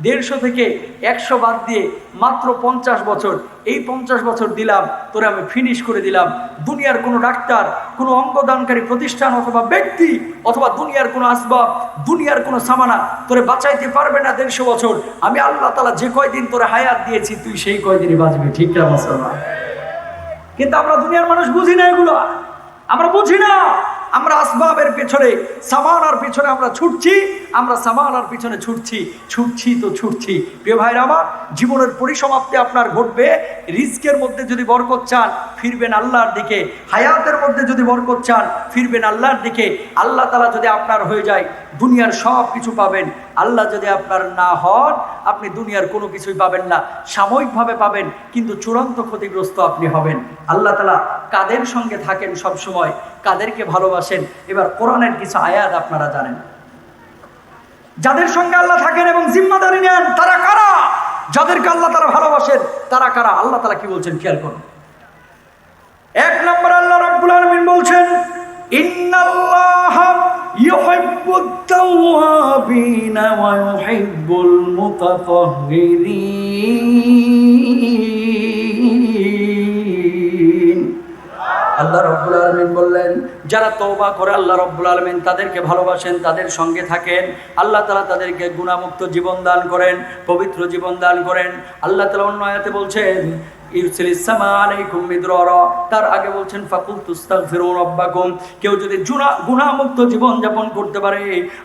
150 থেকে 100 বাদ দিয়ে মাত্র 50 বছর, এই 50 বছর দিলাম তোরে, আমি ফিনিশ করে দিলাম। দুনিয়ার কোনো ডাক্তার, কোনো অঙ্গদানকারী প্রতিষ্ঠান অথবা ব্যক্তি অথবা দুনিয়ার কোনো আসবাব, দুনিয়ার কোনো সামানা তোরে বাঁচাইতে পারবে না 150 বছর। আমি আল্লাহ তাআলা যে কয়দিন তোরে হায়াত দিয়েছি তুই সেই কয়দিনই বাঁচবি। ঠিক না মুসলমান? কিন্তু আমরা দুনিয়ার মানুষ বুঝি না এগুলো, আমরা বুঝি না। আমরা আসবাবের পেছনে, সামানার পিছনে আমরা ছুটছি, আমরা সামানার পিছনে ছুটছি তো ছুটছি। প্রিয় ভাইরা আমার, জীবনের পরিসমাপ্তি আপনার ঘটবে। রিস্কের মধ্যে যদি বরকত চান ফিরবেন আল্লাহর দিকে, হায়াতের মধ্যে যদি বরকত চান ফিরবেন আল্লাহর দিকে। আল্লাহ তাআলা যদি আপনার হয়ে যায় দুনিয়ার সব কিছু পাবেন, আল্লাহ যদি আপনার না হন আপনি দুনিয়ার কোনো কিছুই পাবেন না। সাময়িকভাবে পাবেন কিন্তু চূড়ান্ত ক্ষতিগ্রস্ত আপনি হবেন। আল্লাহ তাআলা কাদের সঙ্গে থাকেন সব সময়, কাদেরকে ভালোবাসেন, এবার কোরআনের কিছু আয়াত আপনারা জানেন। যাদের সঙ্গে আল্লাহ থাকেন এবং জিম্মাদারি নেন তারা কারা, যাদেরকে আল্লাহ তাআলা ভালোবাসেন তারা কারা, আল্লাহ তাআলা কি বলছেন খেয়াল করুন। 1 নম্বর আল্লাহ রাব্বুল আলামিন বলছেন, ইন্নাল্লাহা ইউহিব্বুত তাওয়াবিনা ওয়া ইউহিব্বুল মুতাতাহহিরিন। আল্লাহ রাব্বুল আলামিন বললেন, যারা তওবা করে আল্লাহ রাব্বুল আলামিন তাদেরকে ভালোবাসেন, তাদের সঙ্গে থাকেন। আল্লাহ তাআলা তাদেরকে গুনাহমুক্ত জীবন দান করেন, পবিত্র জীবন দান করেন। আল্লাহ তাআলা অন্য আয়াতে বলছেন, ইরসিলিস সামা আলাইকুম মিদরারা, তার আগে বলছেন ফাকুলতুস্তাগফিরু রাব্বাকুম। কেউ যদি গুনাহমুক্ত জীবন যাপন করতে পারে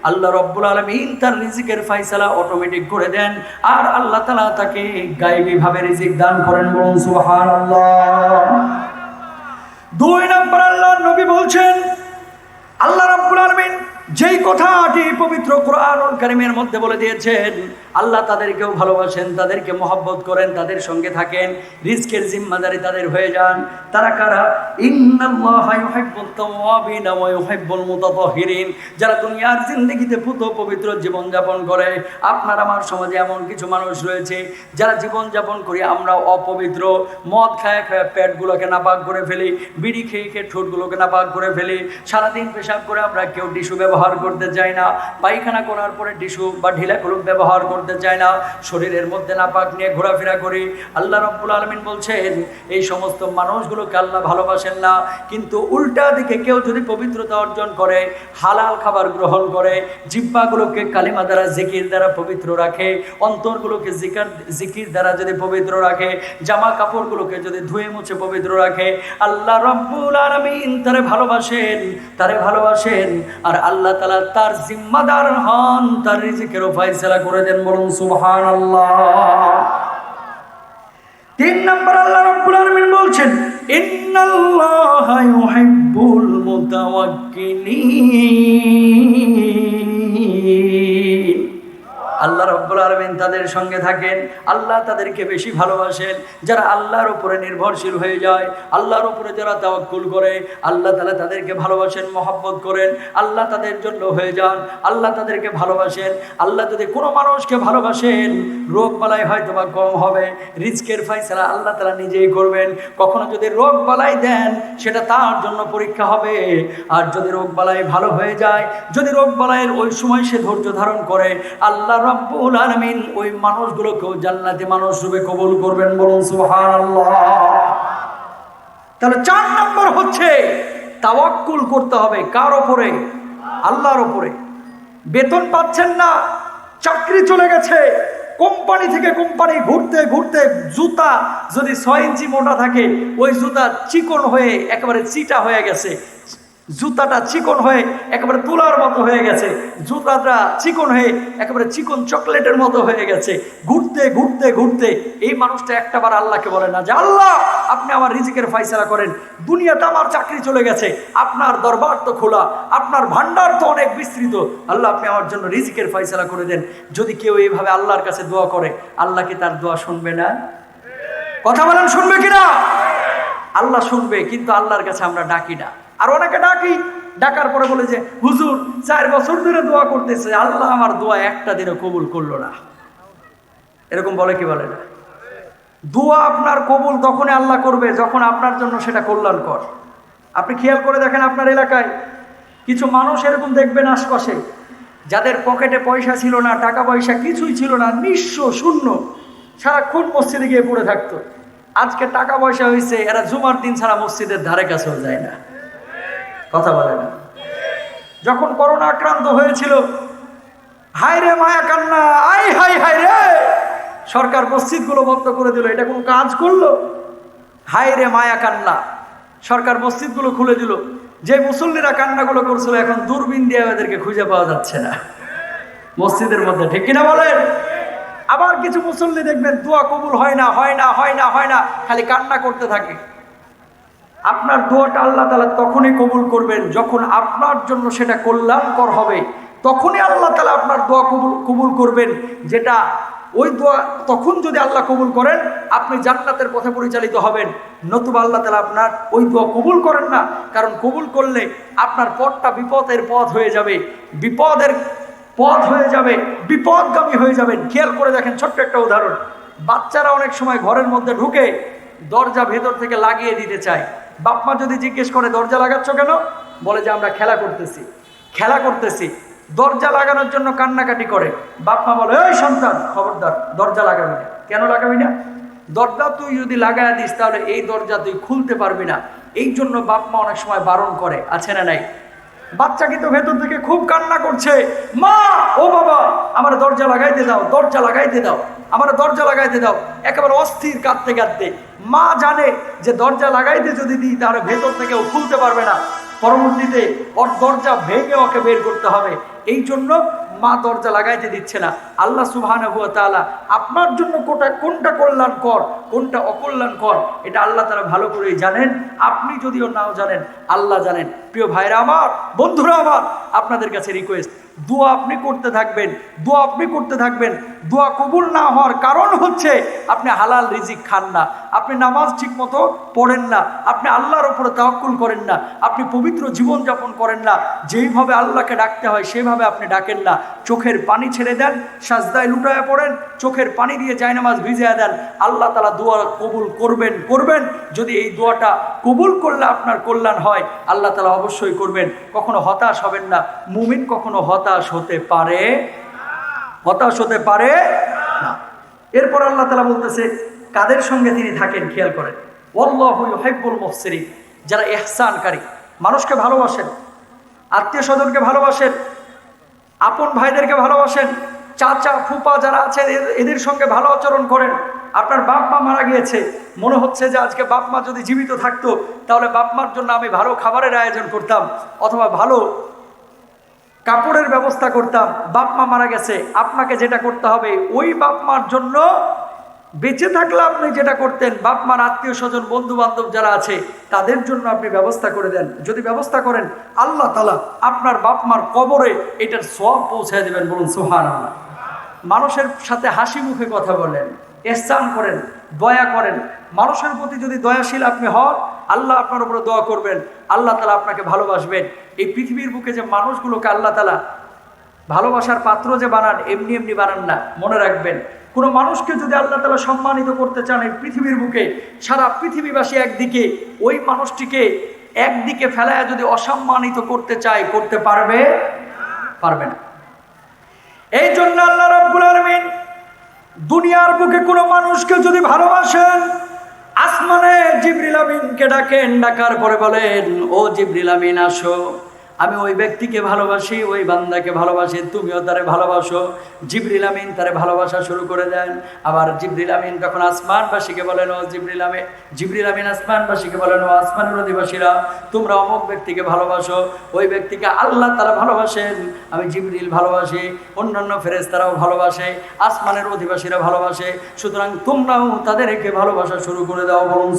আল্লাহ রাব্বুল আলামিন তার রিজিকের ফয়সালা অটোমেটিক করে দেন, আর আল্লাহ তাআলা তাকে গায়বী ভাবে রিজিক দান করেন। বলুন সুবহানাল্লাহ। 2 নম্বর আল্লাহর নবী বলছেন, আল্লাহ রাব্বুল আলামিন যেই কথাটি পবিত্র কোরআনুল কারীমের মধ্যে বলে দিয়েছেন, আল্লাহ তাদেরকেও ভালোবাসেন, তাদেরকে মহব্বত করেন, তাদের সঙ্গে থাকেন, রিজকের জিম্মাদারি তাদের হয়ে যান। তারা কারা? ইন্নাল্লাহা ইউহিব্বুত তাওয়াবিনা ওয়া ইউহিব্বুল মুতাতাহহিরিন। যারা দুনিয়ার জিন্দেগিতে পুত পবিত্র জীবন যাপন করে। আপনার আমার সমাজে এমন কিছু মানুষ রয়েছে যারা জীবন যাপন করি আমরা অপবিত্র, মদ খায় খায় পেটগুলোকে নাপাক করে ফেলি, বিড়ি খেয়ে খেয়ে ঠোঁটগুলোকে নাপাক করে ফেলি, সারাদিন পেশাব করে আমরা কেউ টিস্যু ব্যবহার করতে চাই না, পায়খানা করার পরে টিস্যু বা ঢিলা কলম ব্যবহার করতে চাই না, শরীরের মধ্যে নাপাক নিয়ে ঘোরাফেরা করি। আল্লাহ রাব্বুল আলামিন বলছেন এই সমস্ত মানুষগুলোকে আল্লাহ ভালোবাসেন না। কিন্তু উল্টা দিকে কেউ যদি পবিত্রতা অর্জন করে, হালাল খাবার গ্রহণ করে, জিহ্বাগুলোকে কালিমা দ্বারা জিকির দ্বারা পবিত্র রাখে, অন্তরগুলোকে জিকির দ্বারা যদি পবিত্র রাখে, জামা কাপড়গুলোকে যদি ধুয়ে মুছে পবিত্র রাখে, আল্লাহ রাব্বুল আলামিন তারে ভালোবাসেন আর আল্লাহ তাআলা তার জিম্মাদার হন, তার রিজিকেরও ফয়সালা করে দেন। বলুন সুবহানাল্লাহ। 3 নম্বর আল্লাহ রাব্বুল আলামিন বলছেন, ইন্নাল্লাহা ইউহিব্বুল মুতাওয়াক্কিলিন। আল্লাহ রাব্বুল আলামিন তাদের সঙ্গে থাকেন, আল্লাহ তাদেরকে বেশি ভালোবাসেন। যারা আল্লাহর উপরে নির্ভরশীল হয়ে যায়, আল্লাহর উপরে যারা তাওয়াক্কুল করে, আল্লাহ তাআলা তাদেরকে ভালোবাসেন, মহব্বত করেন, আল্লাহ তাদের জন্য হয়ে যান, আল্লাহ তাদেরকে ভালোবাসেন। আল্লাহ যদি কোনো মানুষকে ভালোবাসেন রোগ বালাই হয়তো বা কম হবে, রিজকের ফয়সালা আল্লাহ তাআলা নিজেই করবেন। কখনো যদি রোগ বালাই দেন সেটা তার জন্য পরীক্ষা হবে, আর যদি রোগ বালাই ভালো হয়ে যায়, যদি রোগ বালাইয়ের ওই সময় সে ধৈর্য ধারণ করে, আল্লাহ রাব্বুল আলামিন ওই মানুষগুলোকেও জান্নাতি মানুষ রূপে কবুল করবেন। বলুন সুবহানাল্লাহ। তাহলে 4 নম্বর হচ্ছে তাওয়াক্কুল করতে হবে কার উপরে? আল্লাহর উপরে। বেতন পাচ্ছেন না, চাকরি চলে গেছে, কোম্পানি থেকে কোম্পানি ঘুরতে ঘুরতে জুতা যদি 6 ইঞ্চি মোটা থাকে, ওই জুতা চিকন হয়ে একেবারে চিটা হয়ে গেছে, জুতাটা চিকন হয়ে একেবারে তুলার মতো হয়ে গেছে, জুতাটা চিকন হয়ে একেবারে চিকন চকলেটের মতো হয়ে গেছে। ঘুরতে ঘুরতে ঘুরতে এই মানুষটা একটাবার আল্লাহকে বলে না যে আল্লাহ আপনি আমার রিজিকের ফয়সালা করেন, দুনিয়াতে আমার চাকরি চলে গেছে, আপনার দরবার তো খোলা, আপনার ভান্ডার তো অনেক বিস্তৃত, আল্লাহ আপনি আমার জন্য রিজিকের ফয়সালা করে দেন। যদি কেউ এইভাবে আল্লাহর কাছে দোয়া করে, আল্লাহ কি তার দোয়া শুনবে না? কথা বলেন, শুনবে কিনা? আল্লাহ শুনবে, কিন্তু আল্লাহর কাছে আমরা ডাকি না। আর অনেকে ডাকার পরে বলে যে হুজুর 4 বছর ধরে দোয়া করতেছে, আল্লাহ আমার দোয়া একটা দিনও কবুল করলো না। এরকম বলে কি বলে না? দোয়া আপনার কবুল তখনই আল্লাহ করবে যখন আপনার জন্য সেটা কল্যাণকর। আপনি খেয়াল করে দেখেন আপনার এলাকায় কিছু মানুষ এরকম দেখবেন আশপাশে, যাদের পকেটে পয়সা ছিল না, টাকা পয়সা কিছুই ছিল না, নিঃস্ব শূন্য, সারাক্ষণ মসজিদে গিয়ে পড়ে থাকতো। আজকে টাকা পয়সা হয়েছে, এরা জুমার দিন ছাড়া মসজিদের ধারে কাছেও যায় না। কথা বলে না। যখন করোনা আক্রান্ত হয়েছিল, হায় রে মায়া কান্না, আই হাই হাই রে, সরকার মসজিদগুলো বন্ধ করে দিল। এটা কোনো কাজ করলো? হায় রে মায়া কান্না, সরকার মসজিদগুলো খুলে দিল। যে মুসল্লিরা কান্নাগুলো করছিল, এখন দূরবীন দিয়ে এদেরকে খুঁজে পাওয়া যাচ্ছে না মসজিদের মধ্যে, ঠিক কিনা বলেন? আবার কিছু মুসল্লি দেখবেন দোয়া কবুল হয় না, হয় না, হয় না, হয় না, খালি কান্না করতে থাকে। আপনার দোয়াটা আল্লাহ তাআলা তখনই কবুল করবেন যখন আপনার জন্য সেটা কল্যাণকর হবে। তখনই আল্লাহ তাআলা আপনার দোয়া কবুল করবেন। যেটা ওই দোয়া তখন যদি আল্লাহ কবুল করেন, আপনি জান্নাতের পথে পরিচালিত হবেন। নতুবা আল্লাহ তাআলা আপনার ওই দোয়া কবুল করেন না। কারণ কবুল করলে আপনার পথটা বিপদের পথ হয়ে যাবে, বিপদের পথ হয়ে যাবে, বিপদগামী হয়ে যাবেন। খেয়াল করে দেখেন, ছোট্ট একটা উদাহরণ। বাচ্চারা অনেক সময় ঘরের মধ্যে ঢুকে দরজা ভেতর থেকে লাগিয়ে দিতে চায়। বাপমা যদি জিজ্ঞেস করে দরজা লাগাচ্ছ কেন, বলে যে আমরা খেলা করতেছি, খেলা করতেছি। দরজা লাগানোর জন্য কান্নাকাটি করে। বাপমা বলে, এই সন্তান খবরদার, দরজা লাগাবি না। কেন লাগাবি না? দরজা তুই যদি লাগায় দিস তাহলে এই দরজা তুই খুলতে পারবি না। এই জন্য বাপমা অনেক সময় বারণ করে, আছে না নাই? বাচ্চা কিন্তু ভেতর থেকে খুব কান্না করছে, মা ও বাবা আমার দরজা লাগাইতে দাও, দরজা লাগাইতে দাও, আমার দরজা লাগাইতে দাও। একেবারে অস্থির কাঁদতে কাঁদতে। মা জানে যে দরজা লাগাইতে যদি দিই তাহলে ভেতর থেকে ও খুলতে পারবে না, পরবর্তীতে ওর দরজা ভেঙে ওকে বের করতে হবে। এই জন্য মা দরজা লাগাইতে দিচ্ছে না। আল্লাহ সুবহানাহু ওয়া তাআলা আপনার জন্য কোনটা কল্যাণকর, কোনটা অকল্যাণকর, এটা আল্লাহ তাআলা ভালো করেই জানেন। আপনি যদিও নাও জানেন, আল্লাহ জানেন। প্রিয় ভাইরা আমার, বন্ধুরা আমার, আপনাদের কাছে রিকোয়েস্ট, দোয়া আপনি করতে থাকবেন, দোয়া আপনি করতে থাকবেন। দোয়া কবুল না হওয়ার কারণ হচ্ছে আপনি হালাল রিজিক খান না, আপনি নামাজ ঠিক মতো পড়েন না, আপনি আল্লাহর উপরে তাওয়াক্কুল করেন না, আপনি পবিত্র জীবনযাপন করেন না, যেইভাবে আল্লাহকে ডাকতে হয় সেভাবে আপনি ডাকেন না। চোখের পানি ছেড়ে দেন, সাজদায় লুটায়া পড়েন, চোখের পানি দিয়ে জায়নামাজ ভিজিয়ে দেন। আল্লাহ তাআলা দোয়া কবুল করবেন। যদি এই দোয়াটা কবুল করলে আপনার কল্যাণ হয়, আল্লাহ তাআলা অবশ্যই করবেন। কখনো হতাশ হবেন না। মুমিন কখনো হতাশ হতে পারে না। এরপর আল্লাহ তাআলা বলতেছে কাদের সঙ্গে তিনি থাকেন, খেয়াল করেন। ওয়াল্লাহু ইউহিব্বুল মুহসিনিন, যারা ইহসানকারী, মানুষকে ভালোবাসেন, আত্মীয় স্বজনকে ভালোবাসেন, আপন ভাইদেরকে ভালোবাসেন, চাচা ফুপা যারা আছে এদের সঙ্গে ভালো আচরণ করেন। আপনার বাপ মা মারা গিয়েছে, মনে হচ্ছে যে আজকে বাপ মা যদি জীবিত থাকতো তাহলে বাপ মার জন্য আমি ভালো খাবারের আয়োজন করতাম, অথবা ভালো কাপড়ের ব্যবস্থা করতাম। বাপ মা মারা গেছে, আপনাকে যেটা করতে হবে ওই বাপ মার জন্য বেঁচে থাকলে আপনি যেটা করতেন, বাপ মার আত্মীয় স্বজন বন্ধু বান্ধব যারা আছে তাদের জন্য আপনি ব্যবস্থা করে দেন। যদি ব্যবস্থা করেন, আল্লাহ তাআলা আপনার বাপ মার কবরে এটার সওয়াব পৌঁছায় দেবেন। বলুন সুবহানাল্লাহ। মানুষের সাথে হাসি মুখে কথা বলেন, ইহসান করেন, দয়া করেন। মানুষের প্রতি যদি দয়াশীল আপনি হন, আল্লাহ আপনার উপরে দোয়া করবেন, আল্লাহ তাআলা আপনাকে ভালোবাসবেন। এই পৃথিবীর বুকে যে মানুষগুলোকে আল্লাহ তাআলা ভালোবাসার পাত্র যে বানান, এমনি এমনি বানান না। মনে রাখবেন, কোনো মানুষকে যদি আল্লাহ তাআলা সম্মানিত করতে চান এই পৃথিবীর বুকে, সারা পৃথিবীবাসী একদিকে, ওই মানুষটিকে একদিকে ফেলায় যদি অসম্মানিত করতে চায়, করতে পারবে না। এই জন্য আল্লাহ রাব্বুল আলামিন দুনিয়ার বুকে কোনো মানুষকে যদি ভালোবাসেন, আসমানে জিবরিল আমিনকে ডাকেন, ডাকার পরে বলেন, ও জিবরিল আমিন আসো, আমি ওই ব্যক্তিকে ভালোবাসি, ওই বান্দাকে ভালোবাসি, তুমিও তারে ভালোবাসো। জিবরিল আমিন তারে ভালোবাসা শুরু করে দেন। আবার জিবরিল আমিন তখন আসমানবাসীকে বলেন, ও জিবরিল আমিন আসমানবাসীকে বলেন, ও আসমানের অধিবাসীরা, তোমরা অমুক ব্যক্তিকে ভালোবাসো, ওই ব্যক্তিকে আল্লাহ তারা ভালোবাসেন, আমি জিবরিল ভালোবাসি, অন্যান্য ফেরেশতারাও ভালোবাসে, আসমানের অধিবাসীরা ভালোবাসে। সুতরাং তোমরাও তাদেরকে ভালোবাসা শুরু করে দাও। বলুন